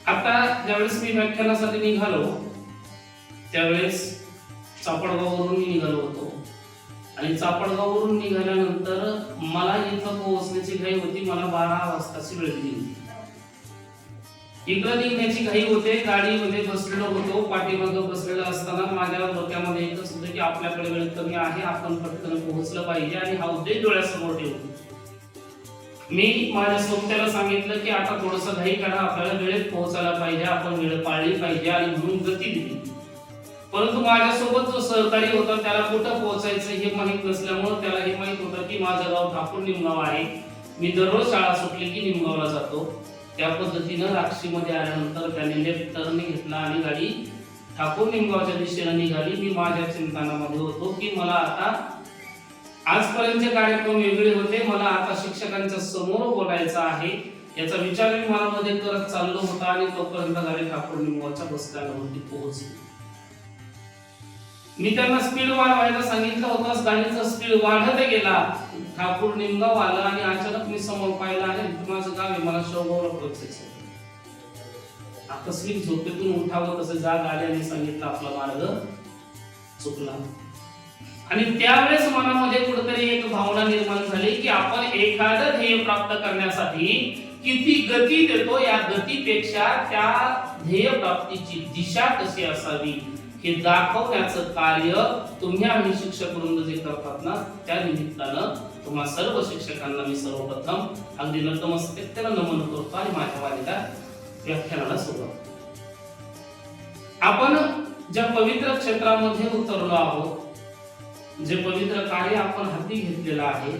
आता ज्यावेळेस मी व्याख्यानासाठी निघालो त्यावेळेस चापडगाववरून मी निघालो होतो आणि चापडगाववरून निघाल्यानंतर मला इथं पोहोचण्याची घाई होती. मला 12 वाजताची वेळ दिली होती. इकडे निघण्याची घाई होते. गाडीमध्ये बसलेलो होतो. पाठीमागे बसलेला असताना माझ्या डोक्यामध्ये एकच होतं की आपल्याकडे वेळ कमी आहे, आपण पटकन पोहोचलं पाहिजे आणि हा उद्देश डोळ्यासमोर ठेवून मी माझ्या सोबत्याला सांगितलं की आता थोडंसं घाई करा, आपल्याला वेळेत पोहोचायला पाहिजे, आपण वेळ पाळली पाहिजे आणि म्हणून गती दिली. परंतु माझ्यासोबत जो सहकारी होता त्याला कुठं पोहोचायचं हे माहित नसल्यामुळे त्याला हे माहित होतं की माझं गाव ठाकूर निमगाव आहे, मी दररोज शाळा सुटली की निमगावला जातो. त्या पद्धतीनं राक्षीमध्ये आल्यानंतर त्याने लेफ्ट टर्न घेतला आणि गाडी ठाकूर निमगावच्या दिशेने निघाली. मी माझ्या चिंतनामध्ये होतो की मला आता आजपर्यंतचे कार्यक्रम वेगळे होते, मला आता शिक्षकांच्या समोर बोलायचं आहे याचा विचार मी मनामध्ये करत चाललो होता आणि तोपर्यंत गाडी ठाकूर निमगावच्या बस स्टँडवरती पोहोचली. मी त्यांना स्पीड वाढवायला सांगितलं होतं. गाडीचा स्पीड वाढत गेला. ठाकूर निमगाव आला आणि अचानक मी समोर पाहिलं आणि माझं गाव आहे, मला शेवगावला पोहोचायचं. आकस्मिक झोपेतून उठावं तसं जाग आल्याने सांगितलं आपला मार्ग चुकला. आणि त्यावेळेस मनामध्ये कुठेतरी एक भावना निर्माण झाली की आपण एखादं ध्येय प्राप्त करण्यासाठी किती गती देतो, या गतीपेक्षा त्या ध्येय प्राप्तीची दिशा कशी असावी हे दाखवण्याचं कार्य तुम्ही आम्ही शिक्षक वृंद जे करतात ना, त्या निमित्तानं तुम्हा सर्व शिक्षकांना मी सर्वप्रथम अगदी नतमस्तकाने नमन करतो आणि माझ्या वाणीला व्याख्यानाला सुरुवात. आपण ज्या पवित्र क्षेत्रामध्ये उतरलो आहोत, जे पवित्र कार्य आपण हाती घेतलेलं आहे,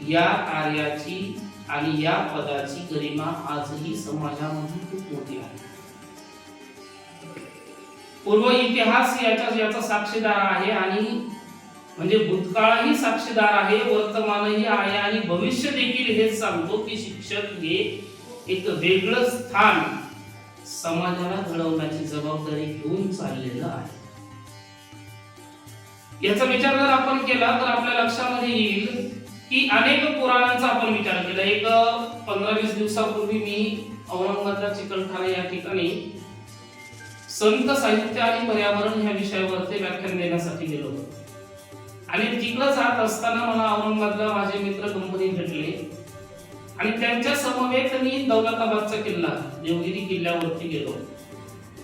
या कार्याची आणि या पदाची गरिमा आजही समाजामध्ये खूप मोठी आहे. पूर्व इतिहास याचा साक्षीदार आहे आणि म्हणजे भूतकाळही साक्षीदार आहे, वर्तमानही आहे आणि भविष्य देखील हेच सांगतो की शिक्षक हे एक वेगळं स्थान समाजाला घडवण्याची जबाबदारी घेऊन चाललेलं आहे. याचा विचार जर आपण केला तर आपल्या लक्षामध्ये येईल की अनेक पुराणांचा आपण विचार केला. एक 15-20 दिवसापूर्वी मी औरंगाबादच्या चिकलठाणा या ठिकाणी संत साहित्य आणि पर्यावरण ह्या विषयावरती व्याख्यान देण्यासाठी गेलो होतो आणि तिकडे जात असताना मला औरंगाबादला माझे मित्र कंपनी भेटले आणि त्यांच्या समवेत मी दौलताबादचा किल्ला देवगिरी किल्ल्यावरती गेलो.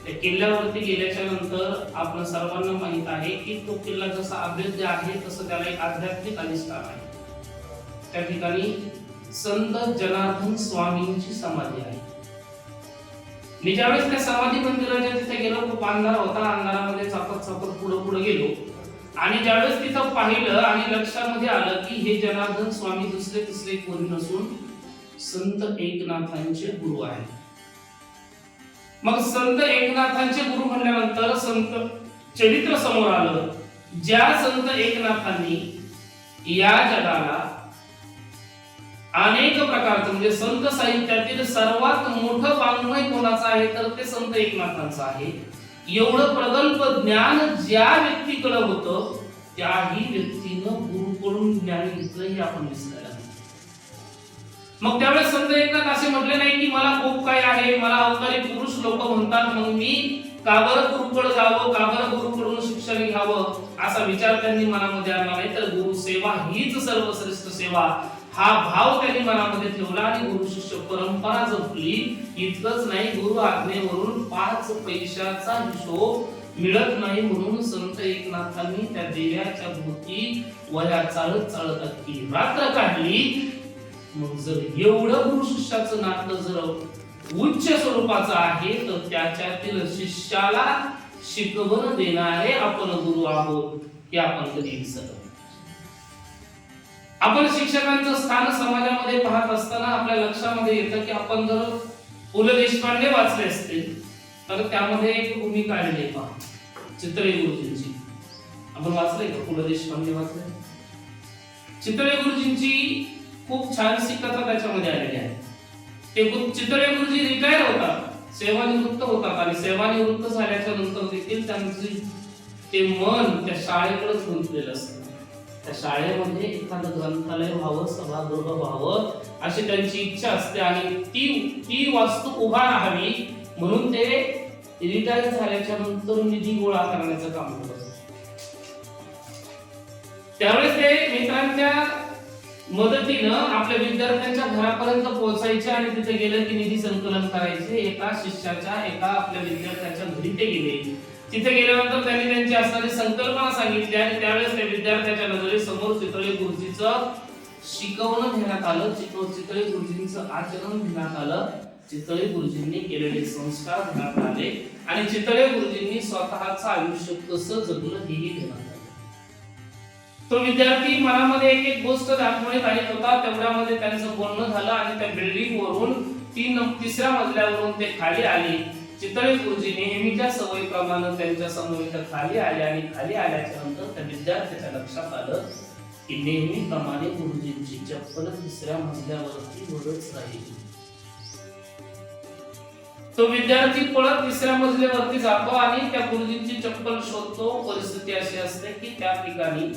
त्या किल्ल्यावरती गेल्याच्या नंतर आपण सर्वांना माहित आहे की तो किल्ला जसा अभेद्य आहे तसं त्याला एक आध्यात्मिक अधिष्ठान आहे. त्या ठिकाणी संत जनार्दन स्वामींची समाधी आहे. मी ज्यावेळेस त्या समाधी मंदिराच्या तिथे गेलो, खूप अंधार होता. अंधारामध्ये चापत पुढे गेलो आणि ज्यावेळेस तिथं पाहिलं आणि लक्षामध्ये आलं की हे जनार्दन स्वामी दुसरे तिसरे कोणी नसून संत एकनाथांचे गुरु आहेत. मग संत एकनाथांचे गुरु म्हणल्यानंतर संत चरित्र समोर आलं. ज्या संत एकनाथांनी या जगाला अनेक प्रकारचं म्हणजे संत साहित्यातील सर्वात मोठं वाङ्मय कोणाचं आहे तर ते संत एकनाथांचं आहे. एवढं प्रगल्भ ज्ञान ज्या व्यक्तीकडे होतं त्याही व्यक्तीनं गुरुकडून ज्ञान घेतलं हे आपण विसरायला. मग त्यावेळेस संत एकनाथ असे म्हटले नाही की मला खूप काय आहे, मला अवतारी पुरुष लोक म्हणतात, मग मी का बरं गुरुकडे जावं, का बरं गुरुकडून शिक्षण घ्यावं असा विचार त्यांनी मनामध्ये आणला नाही. तर गुरु सेवा हीच सर्वश्रेष्ठ सेवा हा भाव त्यांनी मनामध्ये ठेवला आणि गुरु शिष्य परंपरा जपली. इतकंच नाही, गुरु आज्ञेवरून 5 पैशाचा हिशोब मिळत नाही म्हणून संत एकनाथांनी त्या देवाच्या भोवती वया चालत चालत अख्खी रात्र काढली. मग जर एवढं गुरु शिष्याचं नातं जर उच्च स्वरूपाचं आहे तर त्याच्यातील शिष्याला शिकवण देणारे आपण गुरु आहोत हे आपण कधी विसरत. आपण शिक्षकांचं स्थान समाजामध्ये पाहत असताना आपल्या लक्षामध्ये येतं की आपण जर पु ल देशपांडे वाचले असतील तर त्यामध्ये एक भूमिका आलेली आहे पहा, चितळे गुरुजींची. आपण वाचले का पु ल देशपांडे वाचले? चितळे गुरुजींची खूप छानशी कथा त्याच्यामध्ये आलेली आहे. ते चितळे गुरुजी रिटायर होतात, सेवानिवृत्त होतात आणि सेवानिवृत्त झाल्याच्या नंतर देखील त्यांचे ते मन त्या शाळेकडेच गुंतलेलं असतं. त्या शाळेमध्ये एखादं ग्रंथालय व्हावं, सभागृह व्हावं अशी त्यांची इच्छा असते आणि ती वास्तू उभा राहावी म्हणून ते रिटायर झाल्याच्या नंतर निधी गोळा करण्याचं काम करत. त्यावेळेस ते मित्रांच्या मदतीनं आपल्या विद्यार्थ्यांच्या घरापर्यंत पोहोचायचे आणि तिथे गेले की निधी संकलन करायचे. एका शिष्याच्या एका आपल्या विद्यार्थ्याच्या घरी ते गेले. तिथे गेल्यानंतर त्यांनी त्यांची असणारी संकल्पना सांगितली आणि त्यावेळेस त्या विद्यार्थ्याच्या नजरेसमोर चितळे गुरुजीचं शिकवणं घेण्यात आलं. चितळे गुरुजींचं आचरण घेण्यात आलं. चितळे गुरुजींनी केलेले संस्कार घेण्यात आले आणि चितळे गुरुजींनी स्वतःचं आयुष्य कसं जगलं हेही घेण्यात आलं. तो विद्यार्थी मनामध्ये एक एक गोष्ट दाखवण्यात आली होता. तेवढ्यामध्ये त्यांचं बोलणं झालं आणि त्या बिल्डिंग वरून तिसऱ्या मजल्यावरून ते खाली आले. चितळे गुरुजी नेहमीच्या सवयीप्रमाणे त्यांच्या समोर खाली आले आणि खाली आल्याच्या नंतर त्या विद्यार्थ्याच्या लक्षात आलं की नेहमीप्रमाणे गुरुजींची चप्पल तिसऱ्या मजल्यावरती वरच राहिली. तो विद्यार्थी पळत तिसऱ्या मजल्यावरती जातो आणि त्या गुरुजींची चप्पल शोधतो. परिस्थिती अशी असते की त्या ठिकाणी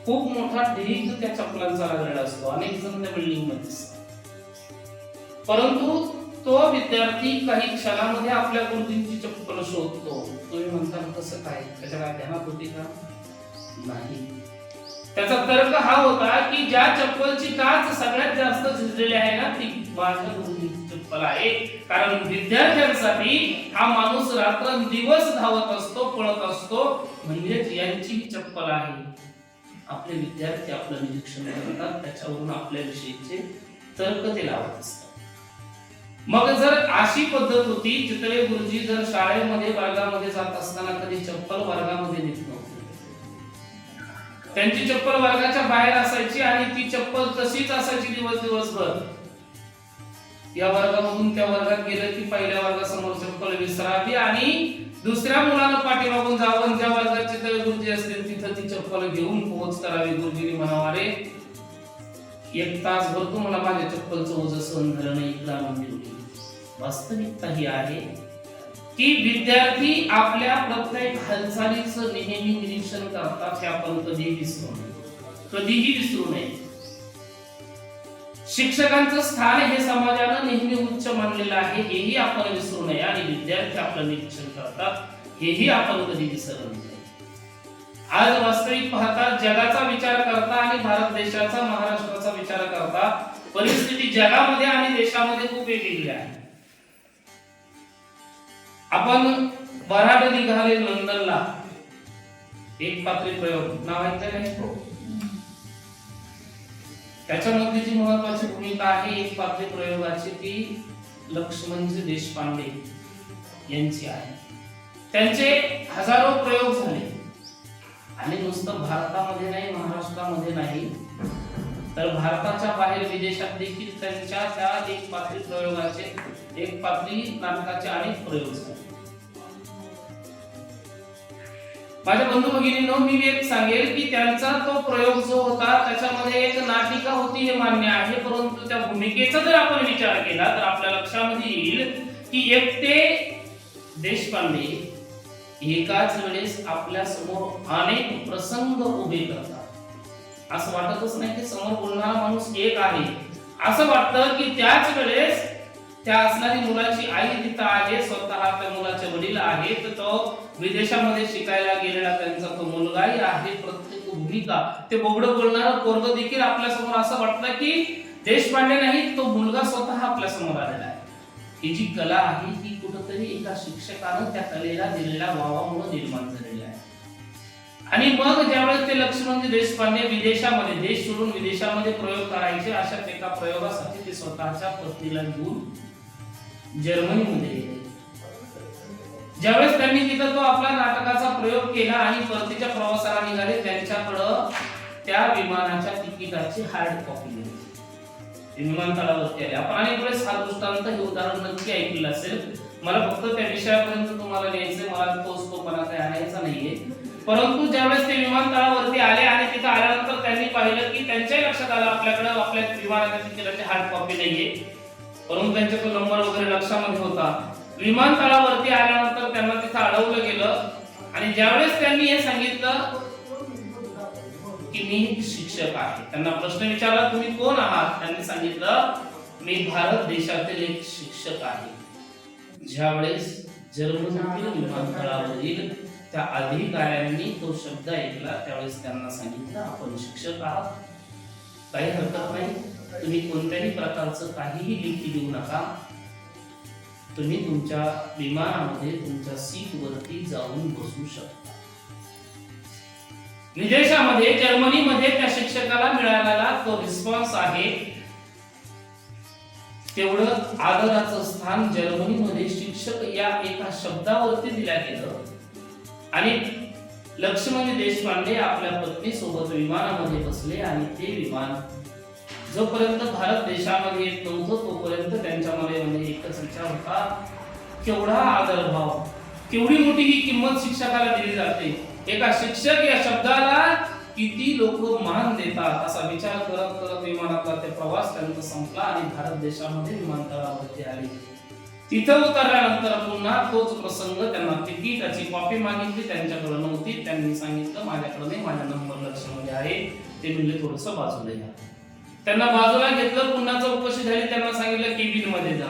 खूप मोठा ढीग त्या चप्पलांचा लागलेला असतो. अनेक जण त्या बिल्डिंग मध्ये असतात. परंतु तो विद्यार्थी काही क्षणामध्ये आपल्या गुरुजींची चप्पल शोधतो. तुम्ही म्हणता कसं काय? त्याच्या काय ध्यानात होती का? नाही. त्याचा तर्क हा होता की ज्या चप्पलची काच सगळ्यात जास्त झिजलेली आहे ना ती माझ्या गुरुजींची चप्पल आहे. कारण विद्यार्थ्यांसाठी हा माणूस रात्रंदिवस धावत असतो, पळत असतो. म्हणजेच यांची चप्पल आहे. आपले विद्यार्थी आपलं निरीक्षण करतात, त्याच्यावरून आपल्या विषयीचे तर्क ते लावत असतात. मग जर अशी पद्धत होती, चितळे गुरुजी जर शाळेमध्ये वर्गामध्ये जात असताना कधी चप्पल वर्गामध्ये नेत नव्हते. त्यांची चप्पल वर्गाच्या बाहेर असायची आणि ती चप्पल तशीच असायची दिवसभर. या वर्गामधून त्या वर्गात गेलं की पहिल्या वर्गासमोर चप्पल विसरावी आणि दुसऱ्या मुलानं पाठीमागून जावं. ज्या वर्गात चितळे गुरुजी असतील तिथं ती चप्पल घेऊन पोहोच करावी. गुरुजींनी म्हणावं, अरे एक तासभर तू मला माझ्या चप्पलचं ओझं सहन झालं नाही, इकडं आणून ठेवली. वास्तविकता ही आहे की विद्यार्थी आपल्या प्रत्येक हालचालीचं नेहमी निरीक्षण करतात. हे आपण कधीही विसरू नये. शिक्षकांचं स्थान हे समाजानं नेहमी उच्च मानलेलं आहे, हेही आपण विसरू नये. आणि विद्यार्थी आपलं निरीक्षण करतात, हेही आपण कधी विसरलं नाही. आज वास्तविक पाहता जगाचा विचार करता आणि भारत देशाचा, महाराष्ट्राचा विचार करता परिस्थिती जगामध्ये आणि देशामध्ये खूप वेगळी आहे. आपण वऱ्हाड निघाले लंडनला, एक पात्री प्रयोग नाव ऐकलं नाही? त्याच्यामध्ये जी महत्वाची भूमिका आहे एक पात्री प्रयोगाची ती लक्ष्मणजी देशपांडे यांची आहे. त्यांचे हजारो प्रयोग झाले आणि नुसतं भारतामध्ये नाही, महाराष्ट्रामध्ये नाही, तर भारताच्या बाहेर विदेशात देखील त्यांच्या त्या एक पात्री प्रयोगाचे, एक पात्री नाटकाचे अनेक प्रयोग झाले. माझ्या बंधू भगिनींनो, मी एक सांगेल की त्यांचा तो प्रयोग जो होता त्याच्यामध्ये एक नाटिका होती हे मान्य आहे, परंतु त्या भूमिकेचा जर आपण विचार केला तर आपल्या लक्षामध्ये येईल की एकटे देशपांडे एकाच वेळेस आपल्या समोर अनेक प्रसंग उभे करतात. असं वाटतच नाही की समोर बोलणारा माणूस एक आहे. असं वाटतं की त्याच वेळेस त्या असणारी मुलाची आई तिथं आहे, स्वतः त्या मुलाचे वडील आहेत, तो विदेशामध्ये शिकायला गेलेला त्यांचा तो मुलगाही आहे. प्रत्येक भूमिका ते बोबडं बोलणारं पोरग देखील आपल्या समोर असं वाटतं की देशपांडे नाही, तो मुलगा स्वतः आपल्या समोर आलेला आहे. ही जी कला आहे ही कुठंतरी एका शिक्षकानं त्या कलेला दिलेल्या वावामुळे निर्माण झालेली आहे. आणि मग ज्यावेळेस ते लक्ष्मणजी देशपांडे विदेशामध्ये, देश सोडून विदेशामध्ये प्रयोग करायचे, अशा एका प्रयोगासाठी ते स्वतःच्या पत्नीला घेऊन जर्मनीमध्ये गेले. ज्यावेळेस त्यांनी तिथं तो आपला नाटकाचा प्रयोग केला आणि परतीच्या प्रवासाला निघाले, त्यांच्याकडं त्या विमानाच्या तिकिटाची हार्ड कॉपी दिली. विमानतळावरती आले. आपण अनेक वेळेस हा दृष्टांत, हे उदाहरण नक्की ऐकलं असेल. मला फक्त त्या विषयापर्यंत तुम्हाला न्यायचंय, मला तोच काय आणायचा नाहीये. परंतु ज्यावेळेस ते विमानतळावरती आले आणि तिथं आल्यानंतर त्यांनी पाहिलं की त्यांच्याही लक्षात आलं आपल्याकडे आपल्या विमानाच्या तिकिटाची हार्ड कॉपी नाहीये, परंतु त्यांचा तो नंबर वगैरे लक्षामध्ये होता. विमानतळावरती आल्यानंतर त्यांना तिथं अडवलं गेलं आणि ज्यावेळेस त्यांनी हे सांगितलं की मी एक शिक्षक आहे, त्यांना प्रश्न विचारला तुम्ही कोण आहात, त्यांनी सांगितलं मी भारत देशातील एक शिक्षक आहे. ज्यावेळेस जर्मनीतील विमानतळावरील त्या अधिकाऱ्यांनी तो शब्द ऐकला त्यावेळेस त्यांना सांगितलं, आपण शिक्षक आहात, काही हरकत नाही, तुम्ही कोणत्याही प्रकारचं काहीही लेखी देऊ नका, तुम्ही तुमच्या विमानामध्ये तुमच्या सीट वरती जाऊन बसू शकता. विदेशामध्ये जर्मनीमध्ये त्या शिक्षकाला मिळालेला तो रिस्पॉन्स आहे, तेवढं आदराचं स्थान जर्मनीमध्ये शिक्षक या एका शब्दावरती दिल्या गेलं. आणि लक्ष्मण देशपांडे आपल्या पत्नी सोबत विमानामध्ये बसले आणि ते विमान जोपर्यंत भारत देशामध्ये येत नव्हतं तोपर्यंत त्यांच्या मनामध्ये एकच विचार होता, केवढा आदरभाव, केवढी मोठी ही किंमत शिक्षकाला दिली जाते, एका शिक्षक या शब्दाला किती लोक मान देतात, असा विचार करत करत विमानातला ते प्रवास त्यांचा संपला आणि भारत देशामध्ये विमानतळावरती आले. तिथं उतरल्यानंतर पुन्हा तोच प्रसंग, त्यांना तिकीटाची कॉपी मागितली, त्यांच्याकडे नव्हती, त्यांनी सांगितलं माझ्याकडे नाही, माझ्या नंबर लक्षमध्ये आहे, ते म्हणले थोडंसं बाजूला या. त्यांना बाजूला घेतलं, पुन्हा चौकशी झाली, त्यांना सांगितलं केबिन मध्ये जा.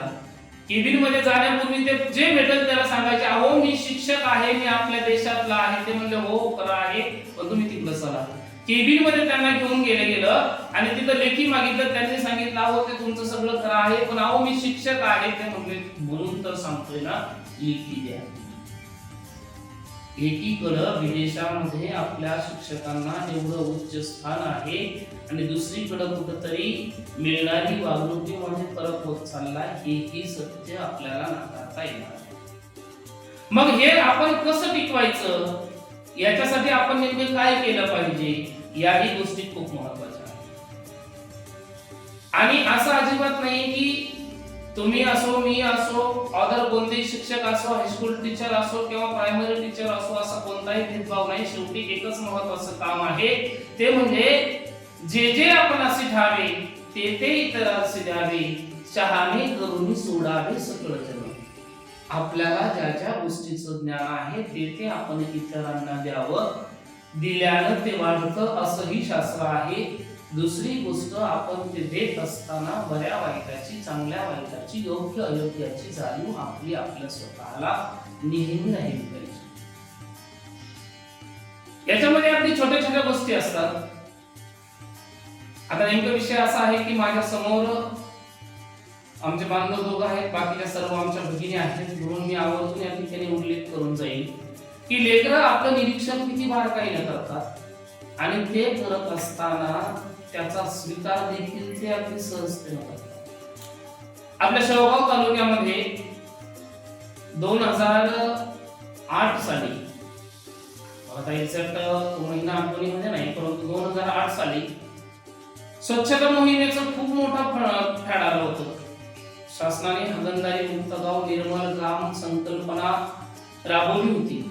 केबिन मध्ये जाण्यापूर्वी ते जे भेटल त्याला सांगायचे, अहो मी शिक्षक आहे, मी आपल्या देशातला आहे. ते म्हणले हो खरं आहे, पण तुम्ही तिकडे चला. केबिन मध्ये त्यांना घेऊन गेलं आणि तिथं लेखी मागितलं, त्यांनी सांगितलं अहो ते तुमचं सगळं खरं आहे, पण अहो मी शिक्षक आहे. ते म्हणले म्हणून तर सांगतोय ना, लेखी द्या. एकीकडं विदेशामध्ये आपल्या शिक्षकांना एवढं उच्च स्थान आहे आणि दुसरीकडं कुठंतरी मिळणारी वागणुकीमध्ये फरक होत चालला, हेही सत्य आपल्याला नाकारता येणार. मग हे आपण कसं टिकवायचं, याच्यासाठी आपण नेमके काय केलं पाहिजे, याही गोष्टी खूप महत्वाच्या आहेत. आणि असं अजिबात नाही की तुम्ही असो, मी असो, अदर कोणतेही शिक्षक असो, हायस्कूल टीचर असो किंवा प्रायमरी टीचर असो, असा कोणताही भेदभाव नाही. शेवटी एकच महत्वाचं काम आहे, ते म्हणजे जे जे आपण असे ठावे ते ते इतरांचे द्यावे, चहाने करून सोडावे सकळ जग. आपल्याला ज्या ज्या गोष्टीचं ज्ञान आहे ते ते आपण इतरांना द्यावं, दिल्यानं ते वाढतं असंही शास्त्र आहे. दुसरी गोष्ट, आपण ते देत असताना बऱ्या वाईटाची, चांगल्या वाईटाची, योग्य अयोग्याची जाणीव आपली आपल्या स्वतःला नेहमी राहिली पाहिजे. याच्यामध्ये अगदी छोट्या छोट्या गोष्टी असतात. आता नेमका विषय असा आहे की माझ्या समोर आमचे बांधव दोघं आहेत, बाकीच्या सर्व आमच्या भगिनी आहेत, म्हणून मी आवर्जून या ठिकाणी उल्लेख करून जाईल की लेकरं आपलं निरीक्षण किती बारकाईने करतात आणि ते करत असताना त्याचा स्वीकार देखील ते अगदी सहजतेने करतात. आपल्या शेवगाव तालुक्यामध्ये 2008 साली, आता एक्झॅक्ट महिना आठवणीमध्ये नाही, परंतु 2008 साली स्वच्छता मोहिमेचं खूप मोठा फॅड आलं होतं. शासनाने हागणदारी मुक्त गाव, निर्मल ग्राम संकल्पना राबवली होती.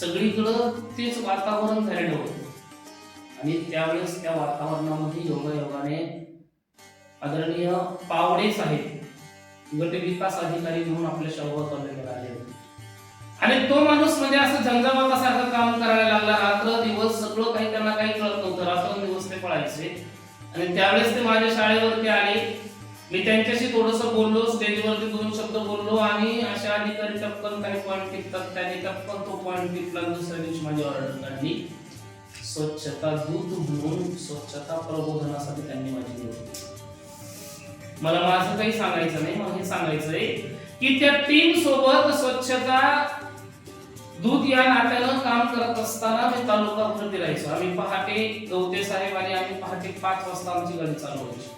सगळीकडं तेच वातावरण तयार होतं आणि त्यावेळेस त्या वातावरणामध्ये योगायोगाने आदरणीय पावडे साहेब गट विकास अधिकारी म्हणून आपल्या शेवगाव तालुक्याला आले होते. आणि तो माणूस म्हणजे असं झंझावातासारखं काम करायला लागला. रात्र दिवस सगळं काही त्यांना काही कळत नव्हतं, रात्र दिवस ते पळायचे. आणि त्यावेळेस ते माझ्या शाळेवरती आले, मी त्यांच्याशी थोडस बोललो, स्टेजवरती 2 शब्द बोललो आणि अशा अधिकारी टपकन काही पॉइंट टिकतात, त्यांनी टपकन तो पॉइंट टिकला. दुसऱ्या दिवशी माझी ऑर्डर काढली, स्वच्छता दूत म्हणून स्वच्छता प्रबोधनासाठी त्यांनी माझी निवड केली. मला माझं काही सांगायचं नाही, मला हे सांगायचंय की त्या टीम सोबत स्वच्छता दूत या नात्यानं काम करत असताना मी तालुका फिरायचो. आम्ही पहाटे गवते साहेब आणि आम्ही पहाटे 5 वाजता आमची गाडी चालू व्हायची.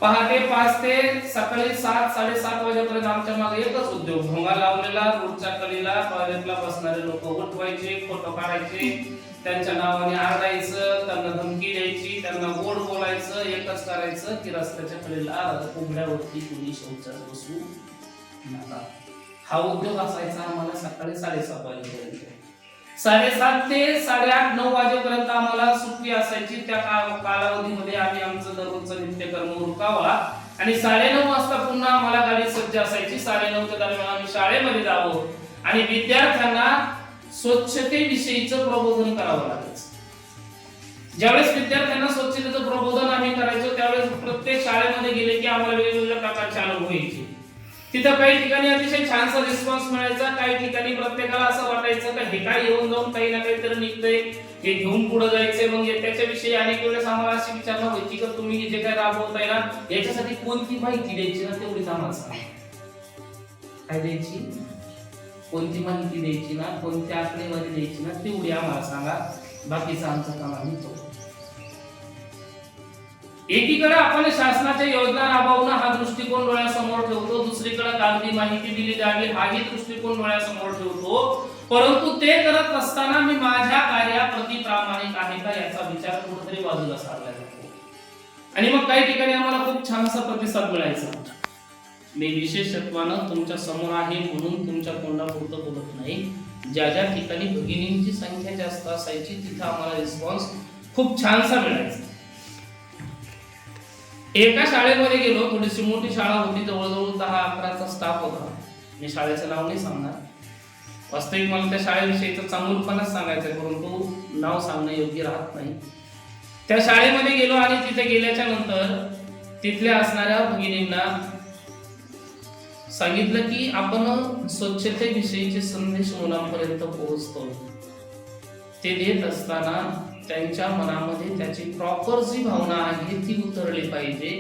पहाटे 5 ते सकाळी 7-7:30 वाजेपर्यंत आमच्या मागे एकच उद्योग, भोंगा लावलेला, रोडच्या कडेला टॉयलेटला बसणारे लोक उठवायचे, फोटो काढायचे, त्यांच्या नावाने आरडायचं, त्यांना धमकी द्यायची, त्यांना गोड बोलायचं. एकच करायचं की रस्त्याच्या कडेला उघड्यावरती कुणी शौचास बसू नका. हा उद्योग असायचा आम्हाला सकाळी 7:30 वाजेपर्यंत. 7:30 ते 8:30-9 वाजेपर्यंत आम्हाला सुट्टी असायची. त्या कालावधीमध्ये आम्ही आमचं दररोजचं नित्यकर्म उरकावा आणि 9:30 वाजता पुन्हा आम्हाला गाडी सज्ज असायची. 9:30च्या दरम्यान आम्ही शाळेमध्ये जावं आणि विद्यार्थ्यांना स्वच्छतेविषयीचं प्रबोधन करावं लागायचं. ज्यावेळेस विद्यार्थ्यांना स्वच्छतेचं प्रबोधन आम्ही करायचो त्यावेळेस प्रत्येक शाळेमध्ये गेले की आम्हाला वेगवेगळ्या प्रकारचे अनुभव यायचे. तिथं काही ठिकाणी अतिशय छानसा रिस्पॉन्स मिळायचा, काही ठिकाणी प्रत्येकाला असं वाटायचं की हे काय येऊन जाऊन काही ना काहीतरी निघतंय, हे घेऊन पुढे जायचंय. मग त्याच्याविषयी अनेक वेळेस आम्हाला अशी विचारणा व्हायची की तुम्ही जे काय राबवताय ना याच्यासाठी कोणती माहिती द्यायची ना तेवढीच आम्हाला सांगा. काय द्यायची, कोणती माहिती द्यायची ना, कोणती आकडेवारी द्यायची ना तेवढी आम्हाला सांगा, बाकीचं आमचं काम आम्ही करू. एकीकडे आपण शासनाच्या योजना राबवणं हा दृष्टिकोन डोळ्यासमोर ठेवतो, दुसरीकडे कागदी माहिती दिली जावी हाही दृष्टिकोन डोळ्यासमोर ठेवतो. परंतु ते करत असताना मी माझ्या कार्याप्रती प्रामाणिक आहे का याचा विचार कुठेतरी बाजूला सारला जातो. आणि मग काही ठिकाणी आम्हाला खूप छानसा प्रतिसाद मिळायचा. मी विशेषत्वानं तुमच्या समोर आहे म्हणून तुमच्या तोंडापुरतं बोलत नाही. ज्या ज्या ठिकाणी भगिनींची संख्या जास्त असायची तिथं आम्हाला रिस्पॉन्स खूप छानसा मिळायचा. एका शाळेमध्ये गेलो, थोडीशी मोठी शाळा होती, जवळजवळ 10-11चा स्टाफ होता. मी शाळेचं नाव नाही सांगणार, वास्तविक मला त्या शाळेविषयीचं चांगुलपणाच सांगायचं आहे, परंतु नाव सांगणं योग्य राहत नाही. त्या शाळेमध्ये गेलो आणि तिथे गेल्याच्या नंतर तिथल्या असणाऱ्या भगिनींना सांगितलं की आपण स्वच्छतेविषयीचे संदेश मुलांपर्यंत पोहोचतो. ते देत असताना त्यांच्या मनामध्ये त्याची प्रॉपर जी भावना आहे ती उतरली पाहिजे.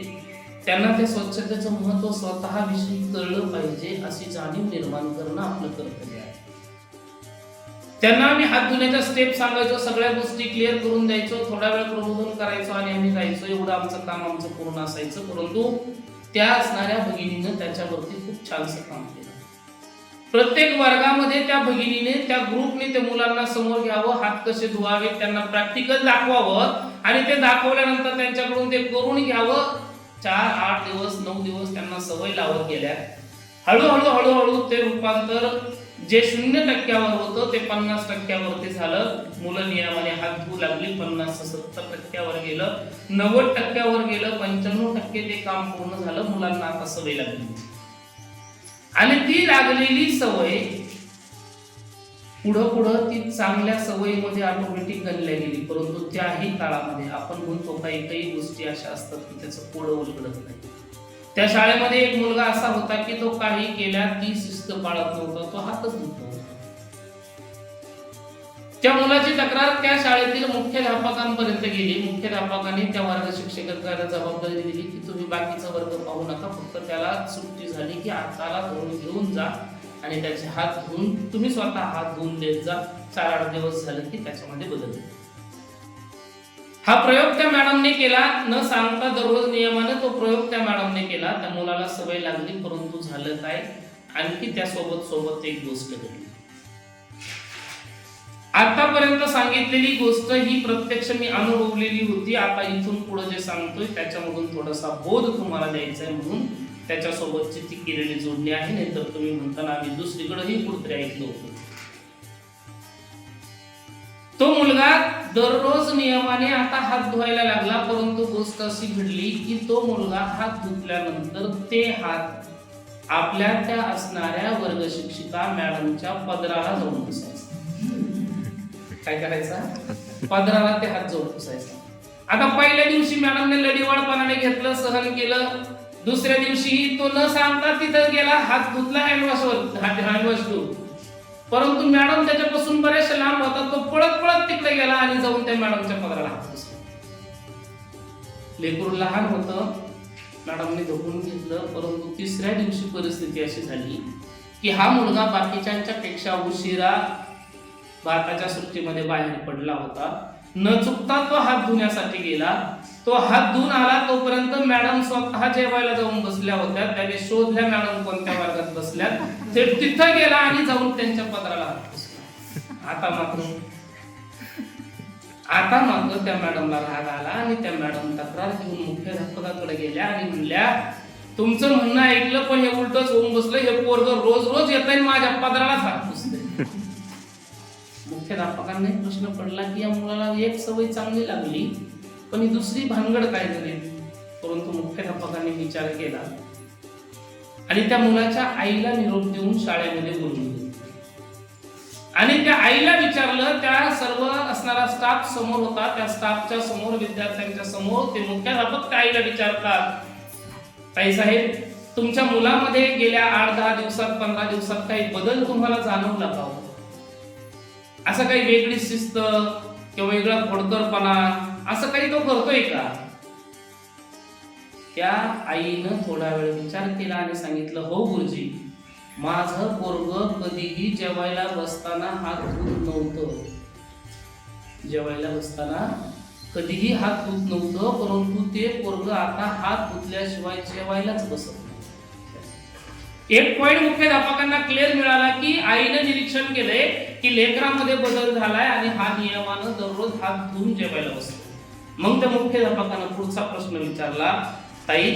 त्यांना त्या स्वच्छतेचं महत्त्व स्वतःविषयी कळलं पाहिजे अशी जाणीव निर्माण करणं आपलं कर्तव्य आहे. त्यांना आम्ही हात धुण्याच्या स्टेप सांगायचो, सगळ्या गोष्टी क्लिअर करून द्यायचो, थोडा वेळ प्रबोधन करायचो आणि आम्ही जायचो. एवढं आमचं काम आमचं पूर्ण असायचं. परंतु त्या असणाऱ्या भगिनीनं त्याच्यावरती खूप छानसं काम केलं. प्रत्येक वर्गामध्ये त्या भगिनीने त्या ग्रुपने त्या मुलांना समोर घ्यावं, हात कसे धुवावे त्यांना प्रॅक्टिकल दाखवावं आणि ते दाखवल्यानंतर त्यांच्याकडून ते करून घ्यावं. 4-8 दिवस 9 दिवस त्यांना सवय लावत गेल्या. हळूहळू ते रूपांतर जे 0% होतं ते 50% झालं. मुलं नियमाने हात धुवू लागली. 50-70% गेलं, 90% गेलं, 95% ते काम पूर्ण झालं. मुलांना आता सवय लागली आणि ती लागलेली सवय पुढं ती चांगल्या सवयीमध्ये ऑटोमॅटिक गणल्या गेली. परंतु त्याही काळामध्ये आपण म्हणतो काही गोष्टी अशा असतात की त्याचं पुढं उलगडत नाही. त्या शाळेमध्ये एक मुलगा असा होता की तो काही केल्या ती शिस्त पाळत नव्हता, तो हातच धुत नव्हता. त्या मुलाची तक्रार त्या शाळेतील मुख्याध्यापकांपर्यंत गेली. मुख्याध्यापकाने त्या वर्ग शिक्षकाला जबाबदारी दिली की तुम्ही बाकीचा वर्ग पाहू नका, फक्त त्याला सुट्टी झाली की हाताला धुवून घेऊन जा आणि त्याचे हात धुवून तुम्ही स्वतः हात धुवून देत जा. 4-8 दिवस झाले की त्याच्यामध्ये बदल झाला. हा प्रयोग त्या मॅडमने केला, न सांगता दररोज नियमाने तो प्रयोग त्या मॅडमने केला. त्या मुलाला सवय लागली. परंतु झालं काय, आणखी त्या सोबत एक गोष्ट घडली. आतापर्यंत सांगितलेली गोष्ट ही प्रत्यक्ष मी अनुभवलेली होती. आता इथून पुढे जे सांगतोय त्याच्यामधून थोडासा बोध तुम्हाला द्यायचा आहे म्हणून त्याच्यासोबतची ती केलेली जोडणी आहे. नाहीतर तुम्ही म्हणताना आम्ही दुसरीकडेही कुठेतरी ऐकलं होतं. तो मुलगा दररोज नियमाने आता हात धुवायला लागला. परंतु गोष्ट अशी घडली की तो मुलगा हात धुतल्यानंतर ते हात आपल्या त्या असणाऱ्या वर्ग शिक्षिका मॅडमच्या पदराला जाऊन बसायचा. काय करायचा, पदराला ते हात जाऊन बसायचा. आता पहिल्या दिवशी मॅडमने लढीवाळपणाने घेतलं, सहन केलं. दुसऱ्या दिवशी तो न सांगता तिथं गेला, हात धुतला हँडवॉश घेऊन. परंतु मॅडम त्याच्यापासून बरेचसे लांब होता. तो पळत तिकडे गेला आणि जाऊन त्या मॅडमच्या पदराला हात बसला. लेकरू लहान होतं, मॅडमने धोकून घेतलं. परंतु तिसऱ्या दिवशी परिस्थिती अशी झाली की हा मुलगा बाकीच्यांच्या पेक्षा उशिरा भारताच्या सुट्टीमध्ये बाहेर पडला होता. न चुकता तो हात धुण्यासाठी गेला. तो हात धुवून आला तोपर्यंत मॅडम स्वतः जेवायला जाऊन बसल्या होत्या. त्याने शोधल्या मॅडम कोणत्या वर्गात बसल्या. ते तिथं गेला आणि जाऊन त्यांच्या पदराला हात बसला. आता मात्र त्या मॅडमला राग आला आणि त्या मॅडम तक्रार घेऊन मुख्याध्यापकाकडे गेल्या आणि म्हणल्या तुमचं म्हणणं ऐकलं पण हे उलटच होऊन बसलं. हे पोरग रोज येतंय माझ्या पदरालाच हात बसले. मुख्याध्यापकांना प्रश्न पडला की या मुलाला एक सवय चांगली लागली पण ही दुसरी भानगड काय झाली. परंतु मुख्याध्यापकांनी विचार केला आणि त्या मुलाच्या आईला निरोप देऊन शाळेमध्ये बोलवलं आणि त्या आईला विचारलं. त्या सर्व असणारा स्टाफ समोर होता. त्या स्टाफच्या समोर विद्यार्थ्यांच्या समोर ते मुख्याध्यापक त्या आईला विचारतात ताईसाहेब तुमच्या मुलामध्ये गेल्या 8-10 दिवसात 15 दिवसात काही बदल तुम्हाला जाणवला का हो? असं काही वेगळी शिस्त किंवा वेगळा खोडकरपणा असं काही तो करतोय का? त्या आईनं थोडा वेळ विचार केला आणि सांगितलं, हो गुरुजी, माझं पोरग कधीही जेवायला बसताना हात धुत नव्हतं. जेवायला बसताना कधीही हात धुत नव्हतं, परंतु ते पोरग आता हात धुतल्याशिवाय जेवायलाच बसत नाही. एक पॉइंट मुख्याध्यापकांना क्लिअर मिळाला की आईनं निरीक्षण केलंय की लेकरामध्ये बदल झालाय आणि हा नियमानं दररोज हात धुवून जेवायला बसतो. मग त्या मुख्याध्यापकानं पुढचा प्रश्न विचारला, ताई,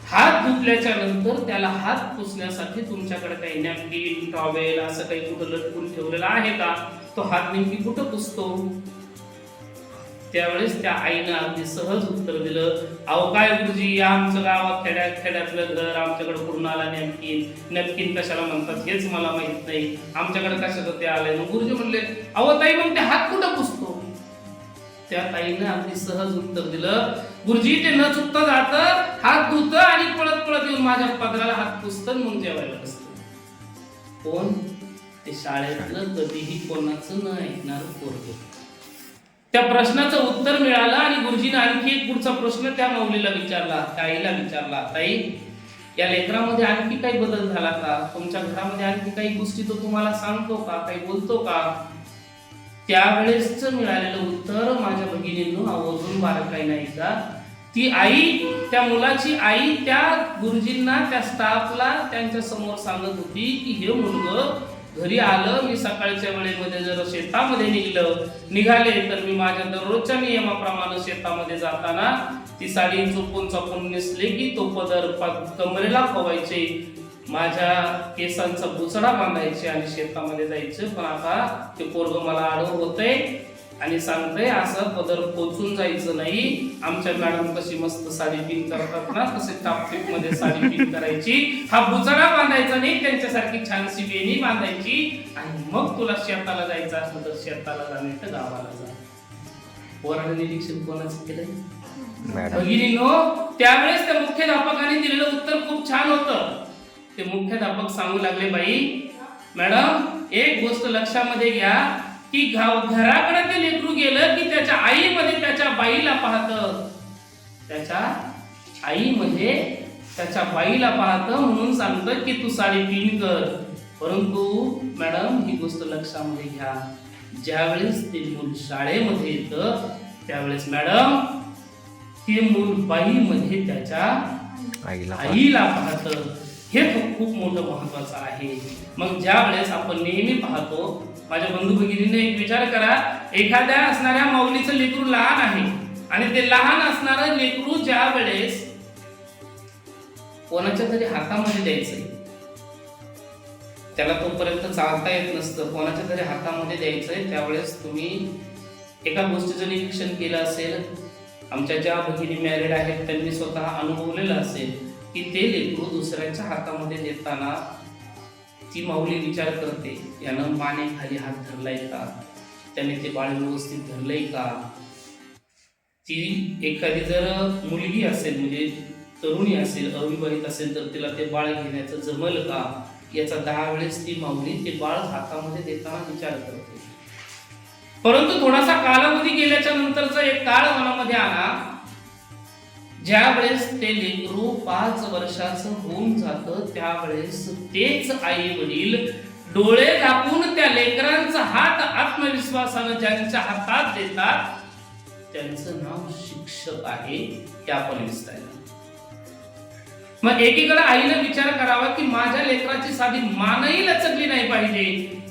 हात धुतल्याच्या नंतर त्याला हात पुसण्यासाठी तुमच्याकडे काही नॅपकिन, टॉवेल असं काही कुठं लटकून ठेवलेलं आहे का? तो हात नेमकी कुठं पुसतो? त्यावेळेस त्या आईनं अगदी सहज उत्तर दिलं, अहो काय गुरुजी, या आमचं गावात खेड्यातलं घर, आमच्याकडे पूर्ण आला नॅपकिन कशाला म्हणतात हेच मला माहित नाही, आमच्याकडे कशाचं ते आलंय. मग गुरुजी म्हणले, अहो ताई, मग ते हात कुठं पुसतो? त्या ताईनं अगदी सहज उत्तर दिलं, गुरुजी, ते न चुकता जातं, हात धुतं आणि पळत पळत येऊन माझ्या पदराला हात पुसतं मग जेवायला बसतं. कोण? ते शाळेतलं कधीही कोणाचं न ऐकणार पोरगं. त्या प्रश्नाचं उत्तर मिळालं आणि गुरुजीने आणखी एक पुढचा प्रश्न त्या मौलीला विचारला, त्या आईला विचारला, ताई, या लेकरामध्ये आणखी काही बदल झाला का? तुमच्या घरामध्ये आणखी काही गोष्टी तो तुम्हाला सांगतो का, काही बोलतो का? त्यावेळेस मिळालेलं उत्तर माझ्या भगिनींनो आवर्जून बारं काही नाही का, ती आई, त्या मुलाची आई त्या गुरुजींना, त्या स्टाफला त्यांच्या समोर सांगत होती की हे मुलगं घरी आलं, मी सकाळच्या वेळेमध्ये जर शेतामध्ये निघाले तर मी माझ्या दररोजच्या नियमाप्रमाणे शेतामध्ये जाताना ती साडी चुपून नेसले की तो पदर कमरेला खवायचे, माझ्या केसांचा बुचडा बांधायचे आणि शेतामध्ये जायचं. पण आता ते पोरग मला आडवं होतंय आणि सांगतंय असं पदर पोचून जायचं नाही. आमच्या मॅडम कशी मस्त साडी पिन करतात ना, तसे टापटीप मध्ये साडी पिन करायची, हा बुचडा बांधायचा नाही, त्यांच्यासारखी छानशी वेणी बांधायची आणि मग तुला शेताला जायचं असलं तर शेताला जा, नाही तर गावाला जा. पोरानं निरीक्षण कोणाचं केलंय? भगिनीनो, त्यावेळेस त्या मुख्याध्यापकाने दिलेलं उत्तर खूप छान होतं. ते मुख्याध्यापक सांगू लागले, बाई मॅडम, एक गोष्ट लक्षामध्ये घ्या की घराकडे ते लेकरू गेलं की त्याच्या आईमध्ये त्याच्या बाईला पाहतं, त्याच्या आईमध्ये त्याच्या बाईला पाहतं, म्हणून सांगतं की तू साडी पिन कर. परंतु मॅडम, ही गोष्ट लक्षामध्ये घ्या, ज्यावेळेस ते मूल शाळेमध्ये येतं त्यावेळेस मॅडम ते मूल बाईमध्ये त्याच्या आईला पाहतं. हे खूप मोठं महत्वाचं आहे. मग ज्या वेळेस आपण नेहमी पाहतो, माझ्या बंधू भगिनीने एक विचार करा, एखाद्या असणाऱ्या माऊलीचं लेकरू लहान आहे आणि ते लहान असणारं लेकरू ज्या वेळेस कोणाच्या तरी हातामध्ये द्यायचंय, त्याला तोपर्यंत चालता येत नसतं, कोणाच्या तरी हातामध्ये द्यायचंय, त्यावेळेस तुम्ही एका गोष्टीचं निरीक्षण केलं असेल, आमच्या ज्या भगिनी मॅरिड आहेत त्यांनी स्वतः अनुभवलेलं असेल की ते लेकरू दुसऱ्याच्या हातामध्ये देताना ती माऊली विचार करते, यानं माने खाली हात धरलाय का, त्याने ते बाळ व्यवस्थित धरलंय का. ती एखादी जर मुलगी असेल, म्हणजे तरुणी असेल, अविवाहित असेल, तर तिला ते बाळ घेण्याचं जमल का, याचा 10 वेळेस ती माऊली ते बाळ हातामध्ये देताना विचार करते. परंतु थोडासा कालावधी गेल्याच्या नंतरचा एक काळ मनामध्ये आला, ज्या वेळेस ते लेकरू 5 वर्षाचं होऊन जातं, त्यावेळेस तेच आई वडील डोळे झाकून त्या लेकरांचा हात आत्मविश्वासानं ज्यांच्या हातात देतात त्यांचं नाव शिक्षक आहे, हे आपण विसरायला. मग एकीकडे आईने विचार करावा की माझ्या लेकराची साधी मानही लचकली नाही पाहिजे,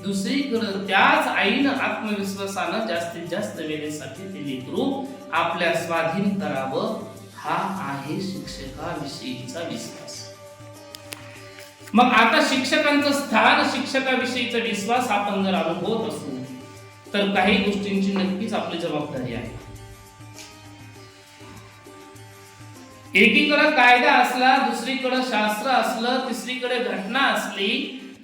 दुसरीकडे त्याच आईनं आत्मविश्वासानं जास्तीत जास्त वेळेसाठी ते लेकरू आपल्या स्वाधीन करावं, हा आहे शिक्षकाविषयीचा विश्वास. मग आता शिक्षकांचं स्थान, शिक्षकाविषयीचा विश्वास आपण जर अनुभवत असू तर काही गोष्टींची नक्कीच आपली जबाबदारी आहे. एकीकडे कायदा असला, दुसरीकडे शास्त्र असलं, तिसरीकडे घटना असली,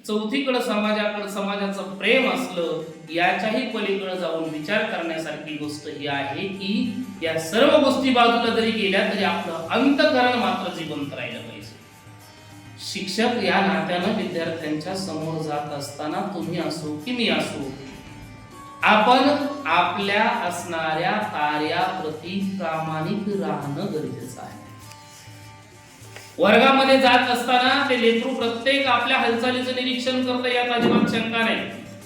चौथीकडे समाजाचं प्रेम असलं, याच्याही पलीकडे जाऊन विचार करण्यासारखी गोष्ट ही आहे की या सर्व गोष्टी बाजूला जरी गेल्या तरी आपलं अंतःकरण मात्र जिवंत राहिलं पाहिजे. शिक्षक या नात्यानं विद्यार्थ्यांच्या समोर जात असताना तुम्ही असो की मी असो, आपण आपल्या असणाऱ्या कार्याप्रती प्रामाणिक राहणं गरजेचं आहे. वर्गामध्ये जात असताना ते लेकरू प्रत्येक आपल्या हालचालीचं निरीक्षण करतं, यात अजिबात शंका नाही.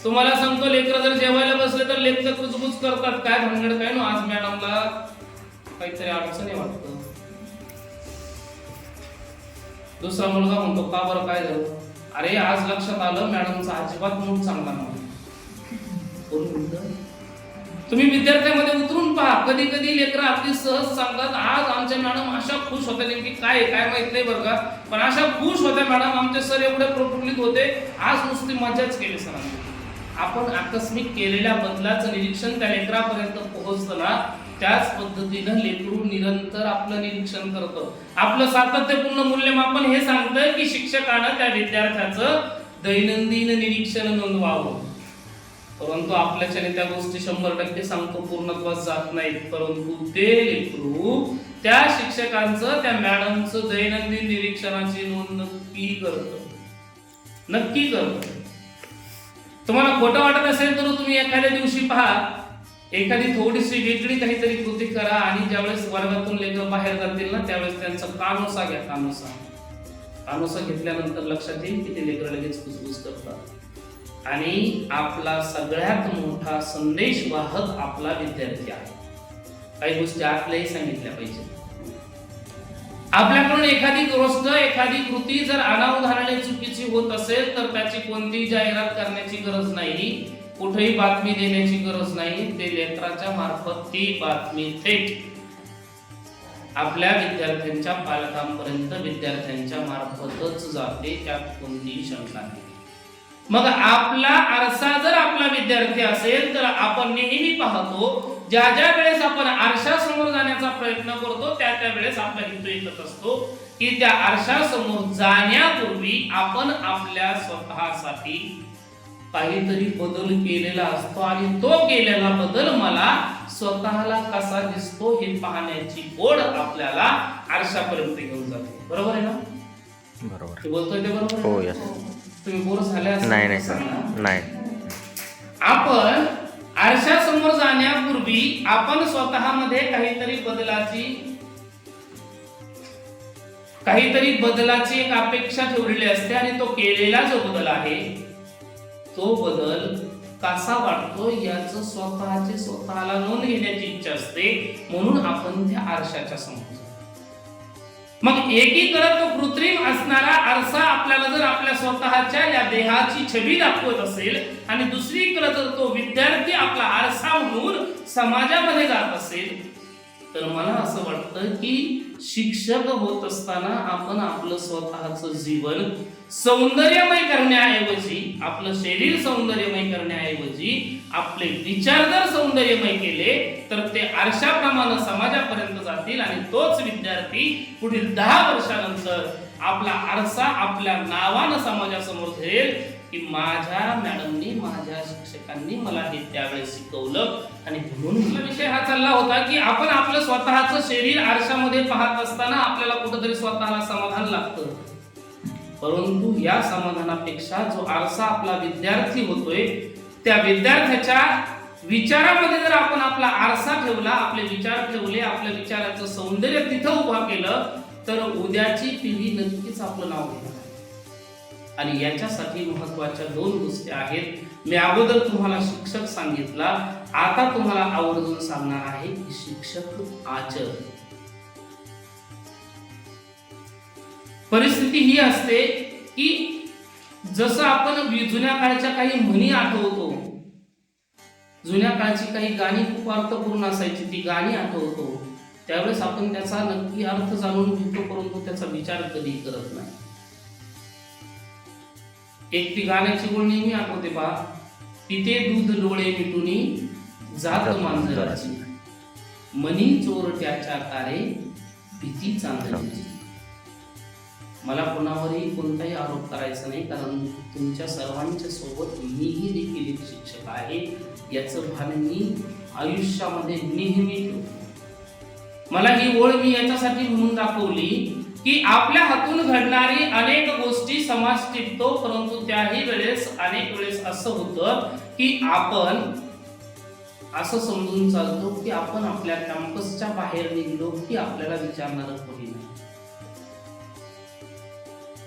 तुम्हाला सांगतो, लेकरं जर जेवायला बसले तर लेकरं कुजबुज करतात, काय भानगड काय नो, आज मॅडमला काहीतरी अडचण आहे वाटतं. दुसरा मुलगा म्हणतो, का बरं काय झालं? अरे आज लक्षात आलं मॅडमचा अजिबात मूड चांगला नव्हता. तुम्ही विद्यार्थ्यांमध्ये उतरून पहा, कधी कधी लेकरं अगदी सहज सांगतात, आज आमच्या मॅडम अशा खुश होत्या, नेमकी काय माहित नाही बरं का, पण अशा खुश होत्या मॅडम, आमचे सर एवढे प्रफुल्लित होते, आज नुसती मजाच केली सरांनी. आपण आकस्मिक केलेल्या बदलाचं निरीक्षण त्या लेकरापर्यंत पोहोचतं ना, त्याच पद्धतीनं लेकरू निरंतर आपलं निरीक्षण करतं. आपलं सातत्यपूर्ण मूल्यमापन हे सांगतं की शिक्षकानं त्या विद्यार्थ्याचं दैनंदिन निरीक्षण नोंदवावं. परंतु आपल्याच्याने त्या गोष्टी 100% सांगतो पूर्णत्वास जात नाहीत, परंतु ते लेकरू त्या शिक्षकांचं, त्या मॅडमचं दैनंदिन निरीक्षणाची नोंद नक्की करतं. तुम्हाला खोटं वाटत असेल तर तुम्ही एखाद्या दिवशी पहा, एखादी थोडीशी वेगळी काहीतरी कृती करा आणि ज्यावेळेस वर्गातून लेकरं बाहेर जातील ना, त्यावेळेस त्यांचा कानोसा घ्या. कानोसा घेतल्यानंतर लक्षात येईल की ते लेकरं लगेच कुजबुज करतात. आणि आपला सगळ्यात मोठा संदेश वाहक आपला विद्यार्थी आहे. काही गोष्टी आपल्याही सांगितल्या पाहिजे. आपल्याकडून एखादी गोष्ट, एखादी कृती जर अनावधानाने चुकीची होत असेल तर त्याची कोणतीही जाहिरात करण्याची गरज नाही, कुठेही बातमी देण्याची गरज नाही. ते लेकराच्या मार्फत ती बातमी थेट आपल्या विद्यार्थ्यांच्या पालकांपर्यंत विद्यार्थ्यांच्या मार्फतच जाते, त्यात कोणतीही शंका नाही. मग आपला आरसा जर आपला विद्यार्थी असेल तर आपण नेहमी पाहतो, ज्या वेळेस आपण आरशासमोर जाण्याचा प्रयत्न करतो त्या वेळेस आपला हेतू एकच असतो की त्या आरशासमोर जाण्यापूर्वी आपण आपल्या स्वतःसाठी काहीतरी बदल केलेला असतो आणि तो केलेला बदल मला स्वतःला कसा दिसतो हे पाहण्याची ओढ आपल्याला आरशापर्यंत घेऊन जाते. बरोबर आहे ना? बरोबर बोलतोय ते बरोबर? हो, यस. तुम्ही बोर झाले नाही. आपण आरशासमोर जाण्यापूर्वी आपण स्वतःमध्ये काहीतरी बदलाची एक अपेक्षा ठेवलेली असते आणि तो केलेला जो बदल आहे तो बदल कसा वाटतो याचं स्वतःला नोंद घेण्याची इच्छा असते, म्हणून आपण त्या आरशाच्या समोर. मग एकीकडे तो कृत्रिम असणारा आरसा आपल्याला जर आपल्या स्वतःच्या या देहाची छबी दाखवत असेल आणि दुसरीकडे जर तो विद्यार्थी आपला आरसा म्हणून समाजामध्ये जात असेल, तर मला असं वाटतं की शिक्षक होत असताना आपण आपलं स्वतःचं जीवन सौंदर्यमय करण्याऐवजी, आपलं शरीर सौंदर्यमय करण्याऐवजी आपले विचार जर सौंदर्यमय केले तर ते आरशाप्रमाणे समाजापर्यंत जातील आणि तोच विद्यार्थी पुढील 10 वर्षानंतर आपला आरसा आपल्या नावानं समाजासमोर धरेल की माझ्या मॅडमनी, माझ्या शिक्षकांनी मला हे त्यावेळेस शिकवलं. आणि म्हणून विषय हा चालला होता की आपण आपलं स्वतःचं शरीर आरशामध्ये पाहत असताना आपल्याला कुठेतरी स्वतःला समाधान लागतं, परंतु या समाधानापेक्षा जो आरसा आपला विद्यार्थी होतोय त्या विद्यार्थ्याच्या विचारामध्ये जर आपण आपला आरसा ठेवला, आपले विचार ठेवले, आपल्या विचाराचं सौंदर्य तिथं उभा केलं तर उद्याची पिढी नक्कीच आपलं नाव घेणार. आणि याच्यासाठी महत्वाच्या 2 गोष्टी आहेत. मी अगोदर तुम्हाला शिक्षक सांगितला, आता तुम्हाला आवर्जून सांगणार आहे की शिक्षक आचरण. परिस्थिती ही असते की जसं आपण जुन्या काळच्या काही म्हणी आठवतो, जुन्या काळची काही गाणी खूप अर्थपूर्ण असायची, ती गाणी आठवतो, त्यावेळेस आपण त्याचा नक्की अर्थ जाणून घेतो, परंतु त्याचा विचार कधी करत नाही. एक ती गाण्याची ओळ नेहमी आठवते पहा, पिते दूध डोळे मिटूनी जात मांजराची, मनी चोरट्याच्या तारे भीती चांदण्याची. मला कोणावरही कोणताही आरोप करायचा नाही, कारण तुमच्या सर्वांच्या सोबत मीही देखील एक शिक्षक आहे याचं भान मी आयुष्यामध्ये नेहमी ठेवतो. मला ही ओळ मी याच्यासाठी म्हणून दाखवली की आपल्या हातून घडणारी अनेक गोष्टी समाज टिकतो, परंतु त्याही वेळेस अनेक वेळेस असं होतं की आपण असं समजून चालतो की आपण आपल्या कॅम्पसच्या बाहेर निघलो की आपल्याला विचारणार कोणी नाही.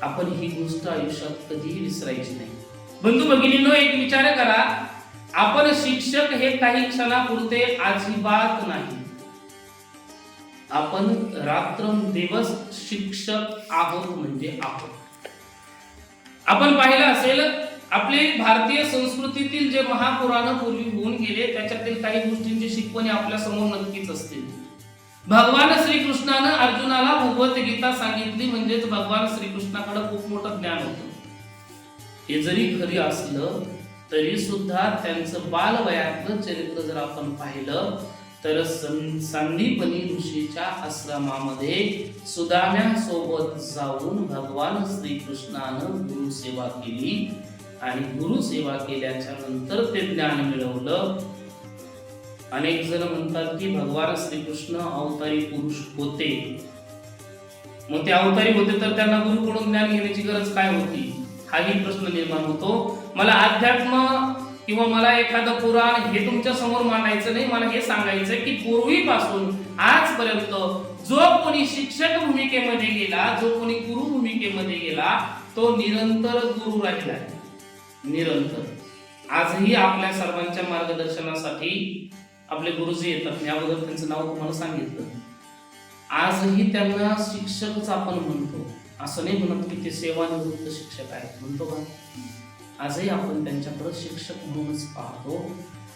आपण ही गोष्ट आयुष्यात कधीही विसरायची नाही. बंधू भगिनींनो, एक विचार करा, आपण शिक्षक हे काही क्षणापुरते अजिबात नाही. आपण रात्रंदिवस शिक्षक आहोत म्हणजे आहोत. आपण पाहिलं असेल, आपले भारतीय संस्कृतीतील जे महापुराण पूर्वी होऊन गेले त्याच्यातील काही गोष्टींची शिकवणी आपल्या समोर नक्कीच असतील. भगवान श्रीकृष्णानं अर्जुनाला भगवत गीता सांगितली, म्हणजेच भगवान श्रीकृष्णाकडे खूप मोठं ज्ञान होतं. हे जरी खरी असलं तरी सुद्धा त्यांचं बालवयातलं चरित्र जर आपण पाहिलं तर संदीपनी ऋषीच्या आश्रमामध्ये सुदाम्यासोबत जाऊन भगवान श्रीकृष्णानं गुरुसेवा केली आणि गुरुसेवा केल्याच्या नंतर ते ज्ञान मिळवलं. अनेक जण म्हणतात की भगवान श्रीकृष्ण अवतारी पुरुष होते. मग ते अवतारी होते तर त्यांना गुरुकडून ज्ञान घेण्याची गरज काय होती, हाही प्रश्न निर्माण होतो. मला अध्यात्म किंवा मला एखादं पुराण हे तुमच्या समोर मांडायचं नाही. मला हे सांगायचं की पूर्वीपासून आजपर्यंत जो कोणी शिक्षक भूमिकेमध्ये गेला, जो कोणी गुरु भूमिकेमध्ये गेला, तो निरंतर गुरु राहिला. निरंतर आजही आपल्या सर्वांच्या मार्गदर्शनासाठी आपले गुरुजी येतात. या अगोदर त्यांचं नाव तुम्हाला सांगितलं. आजही त्यांना शिक्षकच आपण म्हणतो. असं नाही म्हणत की ते सेवानिवृत्त शिक्षक आहेत, म्हणतो का? आजही आपण त्यांच्याकडे शिक्षक म्हणूनच पाहतो.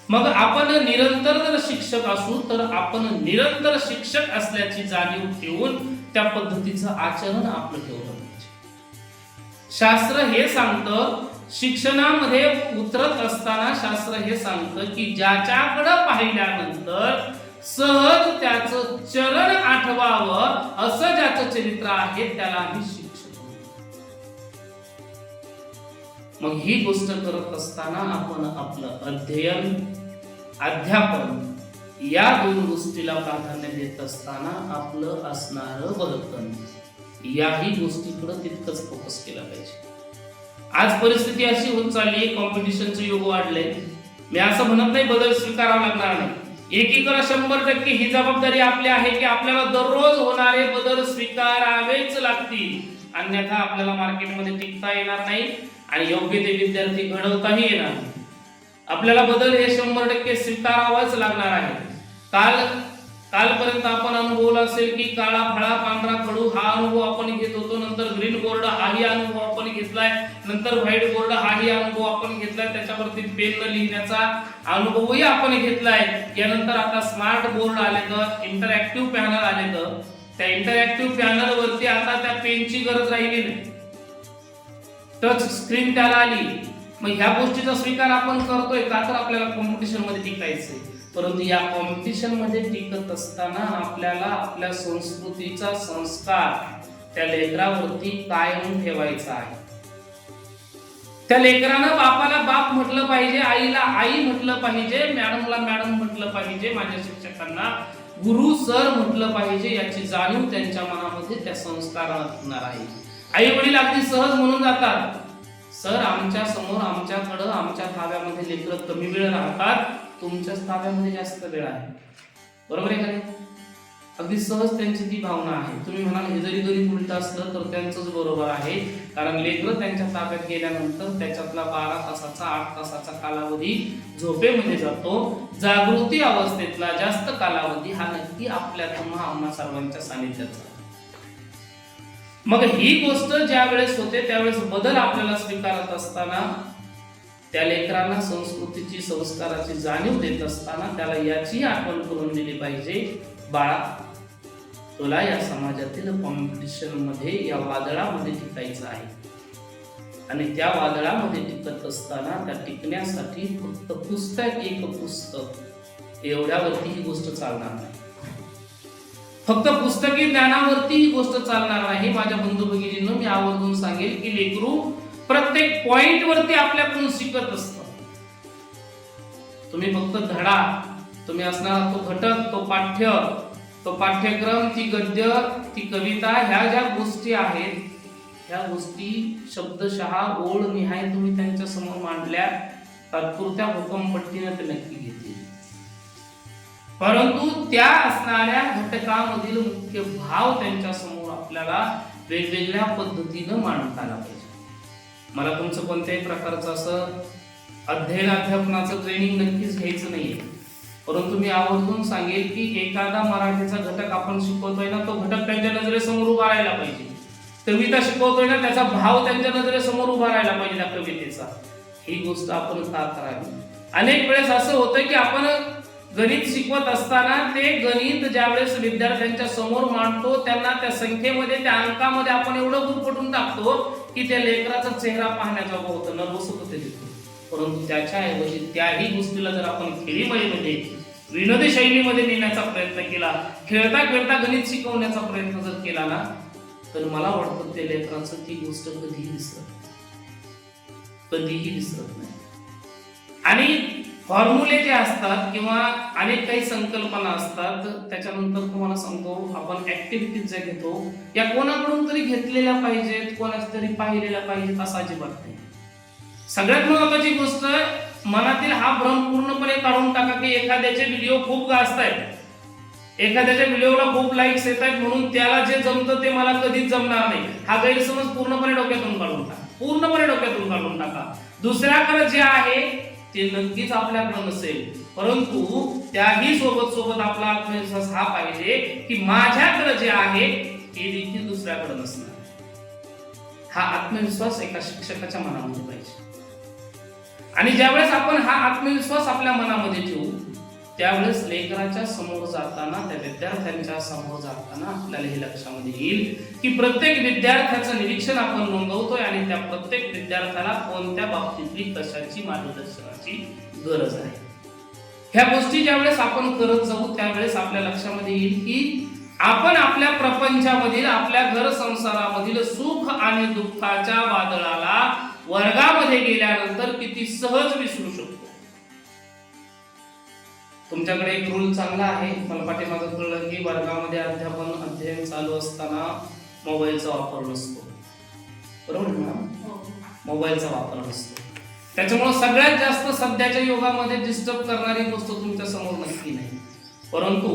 मग आपण निरंतर जर शिक्षक असू तर आपण निरंतर शिक्षक असल्याची जाणीव ठेवून त्या पद्धतीचं आचरण आपलं ठेवलं पाहिजे. शास्त्र हे सांगतं, शिक्षणामध्ये उतरत असताना शास्त्र हे सांगतं की ज्याच्याकडे पाहिल्यानंतर सहज त्याचं चरण आठवावं असं ज्याचं चरित्र आहे त्याला आम्ही शिक्षक म्हणतो. मग ही गोष्ट करत असताना आपण आपलं अध्ययन, अध्यापन या दोन गोष्टीला प्राधान्य देत असताना आपलं असणारं वर्तन याही गोष्टीकडे तितकंच फोकस केला पाहिजे. आज परिस्थिती अशी होत चालली, कॉम्पिटिशनचं युग वाढलंय. मी असं म्हणत नाही बदल स्वीकारावा लागणार नाही. एकीकडे 100% ही जबाबदारी आपली आहे की आपल्याला दररोज होणारे बदल स्वीकारावेच लागतील, अन्यथा आपल्याला मार्केटमध्ये टिकता येणार नाही आणि योग्य ते विद्यार्थी घडवताही येणार नाही. आपल्याला बदल हे 100% स्वीकारावाच लागणार आहे. कालपर्यंत आपण अनुभवला असेल की काळा फळा पांढरा खडू हा अनुभव आपण घेत होतो. नंतर ग्रीन बोर्ड हाही अनुभव आपण घेतलाय. नंतर व्हाईट बोर्ड हाही अनुभव आपण घेतलाय. त्याच्यावरती पेन लिहिण्याचा अनुभवही आपण घेतलाय. यानंतर आता स्मार्ट बोर्ड आलेत, इंटरॅक्टिव्ह पॅनल आलेत. त्या इंटरॅक्टिव्ह पॅनल वरती आता त्या पेनची गरज राहिली नाही, टच स्क्रीन त्याला आली. मग ह्या गोष्टीचा स्वीकार आपण करतोय का, तर आपल्याला कॉम्पिटिशन मध्ये टिकायचंय. परंतु या कॉम्पिटिशन मध्ये टिकत असताना आपल्याला आपल्या संस्कृतीचा संस्कार त्या लेकरावरती कायम ठेवायचा आहे. त्या लेकरानं बापाला बाप म्हटलं पाहिजे, आईला आई म्हटलं पाहिजे, मॅडमला मॅडम म्हटलं पाहिजे, माझ्या शिक्षकांना गुरु सर म्हटलं पाहिजे. याची जाणीव त्यांच्या मनामध्ये त्या संस्कारात होणार आहे. आई वडील अगदी सहज म्हणून जातात, सर आमच्या समोर, आमच्याकडं, आमच्या ताब्यामध्ये लेकरं कमी वेळ राहतात, तुमच्याच ताब्यामध्ये जास्त वेळ आहे. बरोबर आहे का नाही? अगदी सहज त्यांची ती भावना आहे. तुम्ही म्हणाल हे जरी गणित उलट असलं तर त्यांचंच बरोबर आहे, कारण लेकरं त्यांच्या ताब्यात गेल्यानंतर त्याच्यातला 12 तासाचा 8 तासाचा कालावधी झोपेमध्ये जातो. जागृती अवस्थेतला जास्त कालावधी हा नक्की आपल्या आम्हा सर्वांच्या सानिध्याचा. मग ही गोष्ट ज्या वेळेस होते त्यावेळेस बदल आपल्याला स्वीकारत असताना, त्या लेकरांना संस्कृतीची संस्काराची जाणीव देत असताना त्याला याची आठवण करून दिली पाहिजे, बाळा तुला या समाजातील कॉम्पिटिशन मध्ये या वादळामध्ये टिकायचं आहे. आणि त्या वादळामध्ये टिकत असताना त्या टिकण्यासाठी फक्त पुस्तक, एक पुस्तक एवढ्यावरती ही गोष्ट चालणार नाही. फक्त पुस्तकी ज्ञानावरती ही गोष्ट चालणार नाही. माझ्या बंधू भगिनींनो, मी आवर्जून सांगेल की लेकरू प्रत्येक पॉइंट वरती आपल्याकडून शिकत असतं. तुम्ही फक्त धडा, तुम्ही असणारा तो घटक, तो पाठ्य तो पाठ्यक्रम, ती गद्य, ती कविता, ह्या ज्या गोष्टी आहेत, ह्या गोष्टी शब्दशः ओळ निहाय तुम्ही त्यांच्या समोर मांडल्या, तात्पुरत्या हुकमपट्टीने ते नक्की घेतील, परंतु त्या असणाऱ्या घटकामधील मुख्य भाव त्यांच्या समोर आपल्याला वेगवेगळ्या पद्धतीनं मांडता आला पाहिजे. मला तुमचं कोणत्याही प्रकारचं असं अध्यापनाचं ट्रेनिंग नक्कीच घ्यायचं नाहीये, परंतु मी आवर्जून सांगेल की एखादा मराठीचा घटक आपण शिकवतोय ना, तो घटक त्यांच्या नजरेसमोर उभा राहायला पाहिजे. कविता शिकवतोय ना, त्याचा भाव त्यांच्या नजरेसमोर उभा राहायला पाहिजे त्या कवितेचा. ही गोष्ट आपण का करावी? अनेक वेळेस असं होतं की आपण गणित शिकवत असताना ते गणित ज्यावेळेस विद्यार्थ्यांच्या समोर मांडतो, त्यांना त्या संख्येमध्ये, त्या अंकामध्ये आपण एवढं गुरफटून टाकतो की त्या लेकराचा चेहरा पाहण्याचा होतं, नर्वस होतं ते लेकरू. परंतु त्याच्याऐवजी त्याही गोष्टीला जर आपण खेळीमध्ये, विनोदी शैलीमध्ये नेण्याचा प्रयत्न केला, खेळता खेळता गणित शिकवण्याचा प्रयत्न जर केला ना, तर मला वाटतं त्या लेकराचं ती गोष्ट कधीही विसरत नाही. आणि फॉर्म्युले जे असतात किंवा अनेक काही संकल्पना असतात, त्याच्यानंतर तुम्हाला सांगतो आपण ऍक्टिव्हिटीज ज्या घेतो, या कोणाकडून तरी घेतलेल्या पाहिजेत, कोणाच तरी पाहिलेल्या पाहिजेत असं अजिबात नाही. सगळ्यात महत्वाची गोष्ट, मनातील हा भ्रम पूर्णपणे काढून टाका की एखाद्याचे व्हिडिओ खूप गाजतायत, एखाद्याच्या व्हिडिओला खूप लाईक्स येत आहेत म्हणून त्याला जे जमतं ते मला कधीच जमणार नाही, हा गैरसमज पूर्णपणे डोक्यातून काढून टाका. दुसऱ्याकडे जे आहे ते नक्कीच आपल्याकडे नसेल, परंतु त्याही सोबत आपला आत्मविश्वास हा पाहिजे की माझ्याकडे जे आहे ते देखील दुसऱ्याकडे नसणार. हा आत्मविश्वास एका शिक्षकाच्या मनामध्ये पाहिजे. आणि ज्यावेळेस आपण हा आत्मविश्वास आपल्या मनामध्ये ठेवू, त्यावेळेस लेकराच्या समोर जाताना, त्या विद्यार्थ्यांच्या समोर जाताना आपल्याला हे लक्षामध्ये येईल की प्रत्येक विद्यार्थ्याचं निरीक्षण आपण नोंदवतोय आणि त्या प्रत्येक विद्यार्थ्याला कोणत्या बाबतीतली कशाची मार्गदर्शनाची गरज आहे. ह्या गोष्टी ज्यावेळेस आपण करत जाऊ, त्यावेळेस आपल्या लक्षामध्ये येईल की आपण आपल्या प्रपंचामधील, आपल्या घर संसारामधील सुख आणि दुःखाच्या वादळाला वर्गामध्ये गेल्यानंतर किती सहज विसरू शकतो. तुमच्याकडे एक रूल चांगला आहे, मला पाठीमागं कळलं की वर्गामध्ये अध्ययन चालू असताना मोबाईलचा वापर नसतो, बरोबर ना? मोबाईलचा वापर नसतो. त्याच्यामुळे सगळ्यात जास्त सध्याच्या युगामध्ये डिस्टर्ब करणारी गोष्ट तुमच्या समोर नक्की नाही, परंतु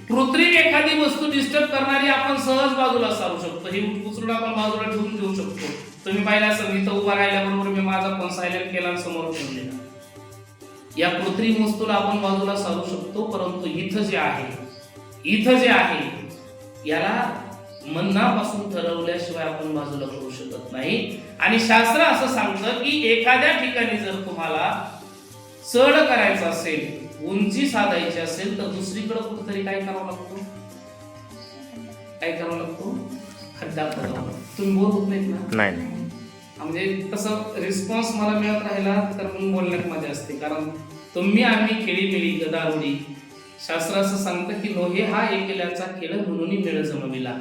कृत्रिम एखादी वस्तू डिस्टर्ब करणारी आपण सहज बाजूला सारू शकतो. ही उचलून आपण बाजूला ठेवून देऊ शकतो. तुम्ही पाहिलं असेल, इथं उभा राहिल्याबरोबर मी माझा फोन सायलेंट केला आणि समोर ठेवलेला. या कृत्रिम वस्तूला आपण बाजूला सारू शकतो, परंतु इथं जे आहे याला मनापासून ठरवल्याशिवाय आपण बाजूला करू शकत नाही. आणि शास्त्र असं सांगतं की एखाद्या ठिकाणी जर तुम्हाला चढ करायचं असेल, उंची साधायची असेल, तर दुसरीकडे कुठेतरी काय करावं लागतो? खड्डा खोदावा. तुम्ही बोल होत नाहीत ना? नाही. म्हणजे तसं रिस्पॉन्स मला मिळत राहिला तर मग बोलण्यात मजा असते, कारण तुम्ही आम्ही खेळीमेळी गदारोडी. शास्त्र असं सांगतं की नोहे हा एकेल्याचा खेळ म्हणून मेळ जमविला.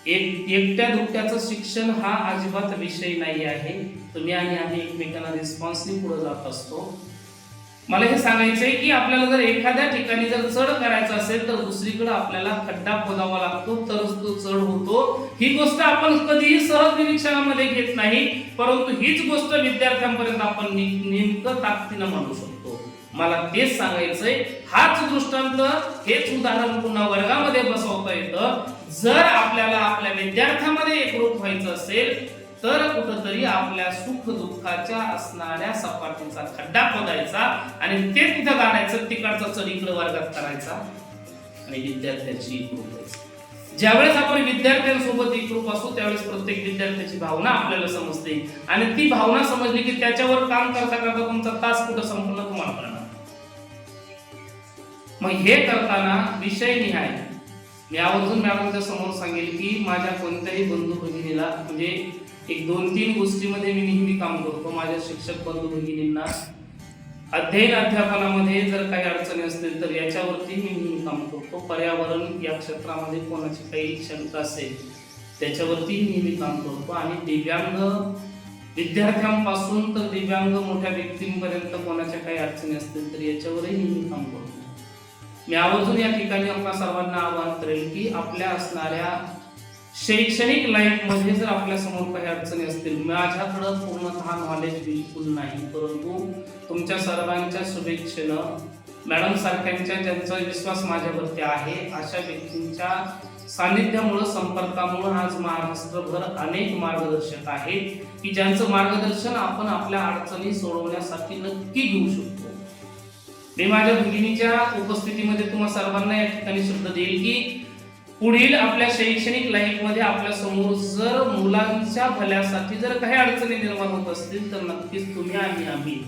एकट्या दुकट्याचं शिक्षण हा अजिबात विषय नाही आहे. तुम्ही आणि आम्ही एकमेकांना रिस्पॉन्सनी पुढे जात असतो. मला हे सांगायचंय की आपल्याला जर एखाद्या ठिकाणी जर चढ करायचं असेल तर दुसरीकडे आपल्याला खड्डा खोदावा लागतो, तरच तो चढ होतो. ही गोष्ट आपण कधीही सहज निरीक्षणामध्ये घेत नाही, परंतु हीच गोष्ट विद्यार्थ्यांपर्यंत आपण नेमकं ताकदीनं मांडू शकतो. मला तेच सांगायचंय, हाच दृष्टांत, हेच उदाहरण पुन्हा वर्गामध्ये बसवता येतं. जर आपल्याला आपल्या विद्यार्थ्यांमध्ये एकरूप व्हायचं असेल तर कुठंतरी आपल्या सुख दुःखाच्या असणाऱ्या सपाटीचा खड्डा खोदायचा आणि ते तिथं गाडायचं, तिकडचा चढ इकडे वर्गात करायचा आणि विद्यार्थ्याची एकरूप व्हायचं. ज्यावेळेस आपण विद्यार्थ्यांसोबत एकरूप असू त्यावेळेस प्रत्येक विद्यार्थ्याची भावना आपल्याला समजते आणि ती भावना समजली की त्याच्यावर काम करता करता तुमचा तास कुठं संपूर्ण तुम्हाला कळणार. मग हे करताना विषय निहाय मी आवर्जून मॅडमच्या समोर सांगेल की माझ्या कोणत्याही बंधू भगिनीला, म्हणजे एक 2-3 गोष्टीमध्ये मी नेहमी काम करतो. माझ्या शिक्षक बंधू भगिनींना अध्यापनामध्ये जर काही अडचणी असतील तर याच्यावरती मी नेहमी काम करतो. पर्यावरण या क्षेत्रामध्ये कोणाची काही शंका असेल त्याच्यावरती नेहमी काम करतो. आणि दिव्यांग विद्यार्थ्यांपासून तर दिव्यांग मोठ्या व्यक्तींपर्यंत कोणाच्या काही अडचणी असतील तर याच्यावरही नेहमी काम करतो. मी आवर्जून या ठिकाणी आपल्या सर्वांना आवाहन करेल की आपल्या असणाऱ्या शैक्षणिक लाईफ मध्ये जर आपल्या समोर काही अडचणी असतील, माझ्याकडं पूर्णतः नॉलेज बिलकुल नाही, परंतु तुमच्या सर्वांच्या शुभेच्छेनं मॅडम सारख्यांच्या ज्यांचा विश्वास माझ्यावरती आहे अशा व्यक्तींच्या सानिध्यामुळं संपर्कामुळं आज महाराष्ट्रभर अनेक मार्गदर्शक आहेत की ज्यांचं मार्गदर्शन आपण आपल्या अडचणी सोडवण्यासाठी नक्की घेऊ शकतो. मी माझ्या भगिनीच्या उपस्थितीमध्ये तुम्हा सर्वांना या ठिकाणी शब्द देईल की पुढील आपल्या शैक्षणिक लाईफ मध्ये आपल्या समोर जर मुलांच्या भल्यासाठी जर काही अडचणी निर्माण होत असतील तर नक्कीच तुम्ही आणि आम्ही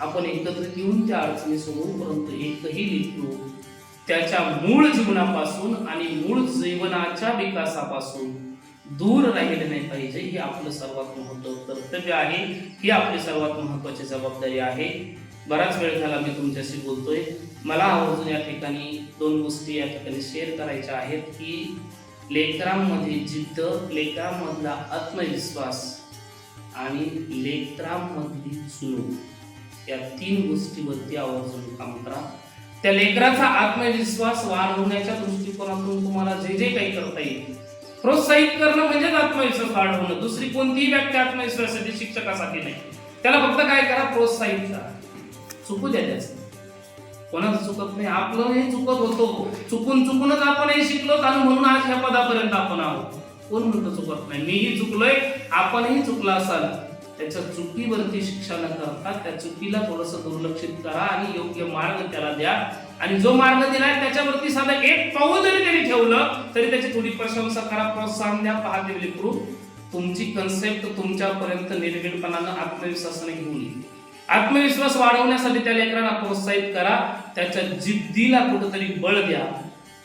आपण एकत्रित येऊन त्या अडचणी सोडवू, परंतु एकही लेकरू त्याच्या मूळ जीवनापासून आणि मूळ जीवनाच्या विकासापासून दूर राहिले नाही पाहिजे. हे आपलं सर्वात महत्त्वाचं कर्तव्य आहे, ही आपली सर्वात महत्त्वाची जबाबदारी आहे. बराच वेळ झाला मी तुमच्याशी बोलतोय. मला आवर्जून या ठिकाणी 2 गोष्टी या ठिकाणी शेअर करायच्या आहेत की लेकरांमध्ये जिद्द, लेकरांमधला आत्मविश्वास आणि लेकरांमधली चूक या 3 गोष्टीवरती आवर्जून काम करा. त्या लेकराचा आत्मविश्वास वाढवण्याच्या दृष्टिकोनातून तुम्हाला जे जे काही करता येईल, प्रोत्साहित करणं म्हणजेच आत्मविश्वास वाढवणं. दुसरी कोणतीही व्यक्ती आत्मविश्वासाची शिक्षकासाठी नाही. त्याला फक्त काय करा, प्रोत्साहित करा. चुकू द्या त्याचं, कोणाचं चुकत नाही, आपलं हे चुकत होतो, चुकूनच आपणही शिकलो आणि म्हणून आज ह्या पदापर्यंत आपण आहोत. कोण म्हणतो चुकत नाही, मीही चुकलोय, आपणही चुकला असाल. त्याच्या चुकीवरती शिक्षा न करता त्या चुकीला थोडंसं दुर्लक्षित करा आणि योग्य मार्ग त्याला द्या. आणि जो मार्ग दिलाय त्याच्यावरती साधा एक पाऊल जरी त्यांनी ठेवलं तरी त्याची थोडी प्रशंसा करा, प्रोत्साहन द्या. पहा ते लेकरू तुमची कन्सेप्ट तुमच्यापर्यंत निर्भीडपणानं आत्मविश्वासाने घेऊन येईल. आत्मविश्वास वाढवण्यासाठी त्या लेकरांना प्रोत्साहित करा, त्याच्या जिद्दीला कुठेतरी बळ द्या.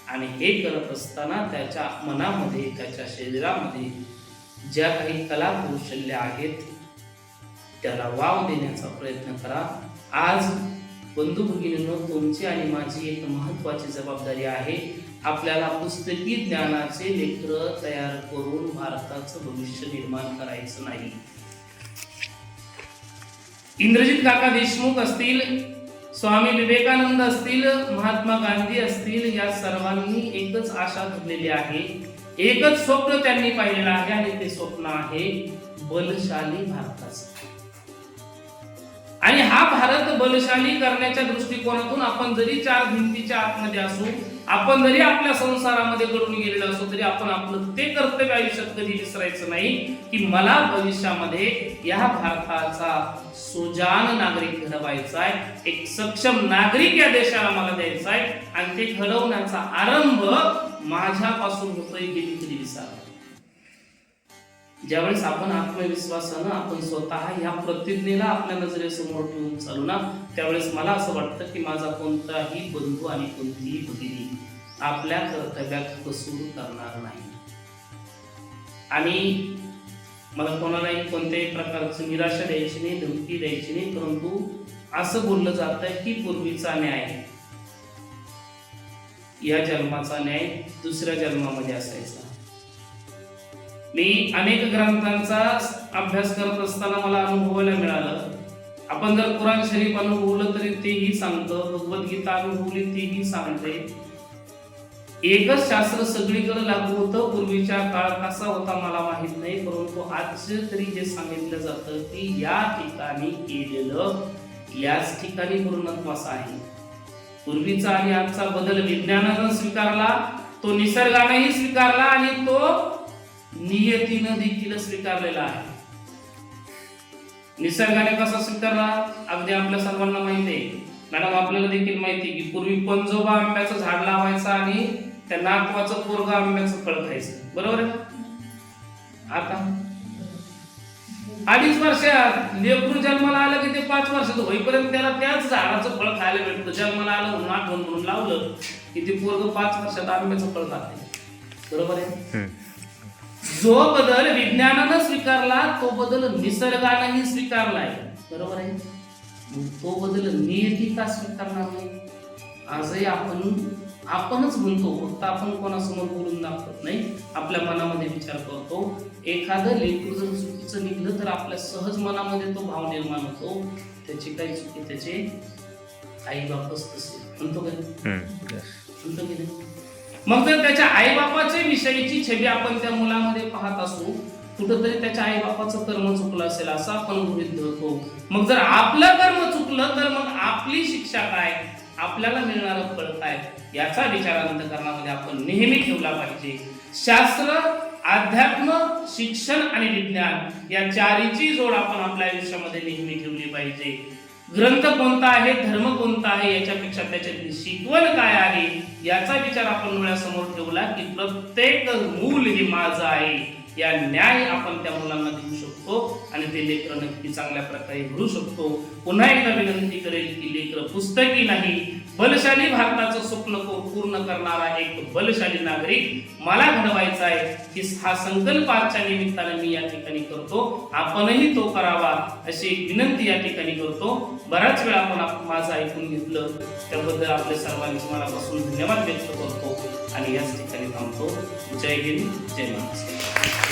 आणि हे करत असताना त्याच्या मनामध्ये, त्याच्या शरीरामध्ये ज्या काही कला कौशल्य आहेत त्याला वाव देण्याचा प्रयत्न करा. आज बंधू भगिनींनो, तुमची आणि माझी एक महत्वाची जबाबदारी आहे. आपल्याला पुस्तकी ज्ञानाचे लेकरं तयार करून भारताचं भविष्य निर्माण करायचं नाही. इंद्रजित काका देशमुख असतील, स्वामी विवेकानंद असतील, महात्मा गांधी असतील, या सर्वांनी एकच आशा धरलेली आहे, एकच स्वप्न त्यांनी पाहिलेलं आहे आणि ते स्वप्न आहे बलशाली भारताचं. आणि हा भारत बलशाली करण्याच्या दृष्टिकोनातून आपण जरी 4 भिंतीच्या आतमध्ये असू, आपण जरी आपल्या संसारामध्ये घडून गेलेलो असो, तरी आपण आपलं ते कर्तव्य आयुष्यात कधी विसरायचं नाही की मला भविष्यामध्ये या भारताचा सुजाण नागरिक घडवायचा आहे, एक सक्षम नागरिक या देशाला मला द्यायचा आहे. आणि ते घडवण्याचा आरंभ माझ्यापासून होतोय हे कधी विसरा. ज्यावेळेस आपण आत्मविश्वासानं आपण स्वतः या प्रतिज्ञेला आपल्या नजरेसमोर ठेवून चालू ना, त्यावेळेस मला असं वाटतं की माझा कोणताही बंधू आणि कोणतीही भगिनी आपल्या कर्तव्यात कसूर करणार नाही. आणि मला कोणालाही कोणत्याही प्रकारची निराशा द्यायची नाही, धमकी द्यायची नाही, परंतु असं बोललं जात आहे की पूर्वीचा न्याय या जन्माचा न्याय दुसऱ्या जन्मामध्ये असायचा. मी अनेक ग्रंथांचा अभ्यास करत असताना मला अनुभवायला मिळालं. आपण जर कुराण शरीफ अनुभवलं तरी तेही सांगतं, भगवद्गीता अनुभवली तेही सांगते. एकच शास्त्र सगळीकडे लागू होतं. पूर्वीच्या काळ कसा होता मला माहित नाही, परंतु आज तरी हे सांगितलं जातं की या ठिकाणी केलेलं याच ठिकाणी पूर्णत्वास आहे. पूर्वीचा आणि आजचा बदल विज्ञानानं स्वीकारला, तो निसर्गानेही स्वीकारला आणि तो नियतीनं देखील स्वीकारलेला आहे. निसर्गाने कसा स्वीकारला अगदी आपल्या सर्वांना माहिती आहे. मॅडम आपल्याला देखील माहिती आहे की पूर्वी पंजोबा आंब्याचं झाड लावायचं आणि त्या नातवाचं पोरगा आंब्याचं फळ खायचं, बरोबर आहे. आता 2.5 वर्षात लेकरू जन्माला आलं की ते 5 वर्षाचं होईपर्यंत त्याला त्याच झाडाचं फळ खायला भेटतं. जन्माला आलं म्हणून आठवण म्हणून लावलं की ते पोरग 5 वर्षात आंब्याचं फळ खाते, बरोबर आहे. जो बदल विज्ञानानं स्वीकारला तो बदल निसर्गानेही स्वीकारलाय, बरोबर आहे. तो बदल नियती का स्वीकारणार नाही. आजही आपणच म्हणतो, फक्त आपण कोणासमोर बोलून दाखवत नाही, आपल्या मनामध्ये विचार करतो. एखादं लेकरू जर चुकीचं निघलं तर आपल्या सहज मनामध्ये तो भाव निर्माण होतो, त्याची काही चुकी त्याचे आई बापच तसे म्हणतो का? Yes. म्हणतो की नाही? मग जर त्याच्या आईबापाच्या विषयीची छबी आपण त्या मुलामध्ये पाहत असू, कुठंतरी त्याच्या आईबापाचं कर्म चुकलं असेल असं आपण गृहीत धरतो. मग जर आपलं कर्म चुकलं तर मग आपली शिक्षा काय, आपल्याला मिळणारं फळ काय, याचा विचार अंतःकरणामध्ये आपण नेहमी ठेवला पाहिजे. शास्त्र, अध्यात्म, शिक्षण आणि विज्ञान या चारीची जोड आपण आपल्या आयुष्यामध्ये नेहमी ठेवली पाहिजे. ग्रंथ कोणता आहे, धर्म कोणता आहे, याच्यापेक्षा त्याच्यातली शिकवण काय आहे याचा विचार आपण डोळ्यासमोर ठेवला की प्रत्येक मूल हे माझं आहे, या न्याय आपण त्या मुलांना देऊ शकतो आणि ते लेकरं नक्की चांगल्या प्रकारे घडू शकतो. पुन्हा एकदा विनंती करेल की लेकरं पुस्तकी नाही, बलशाली भारताचं स्वप्न पूर्ण करणारा एक बलशाली नागरिक मला घडवायचा आहे, की हा संकल्प आजच्या निमित्ताने मी या ठिकाणी करतो. आपणही तो करावा अशी एक विनंती या ठिकाणी करतो. बराच वेळा आपण माझं ऐकून घेतलं त्याबद्दल आपल्या सर्वांचे मनापासून धन्यवाद व्यक्त करतो आणि याच ठिकाणी थांबतो. जय हिंद, जय महाराष्ट्र.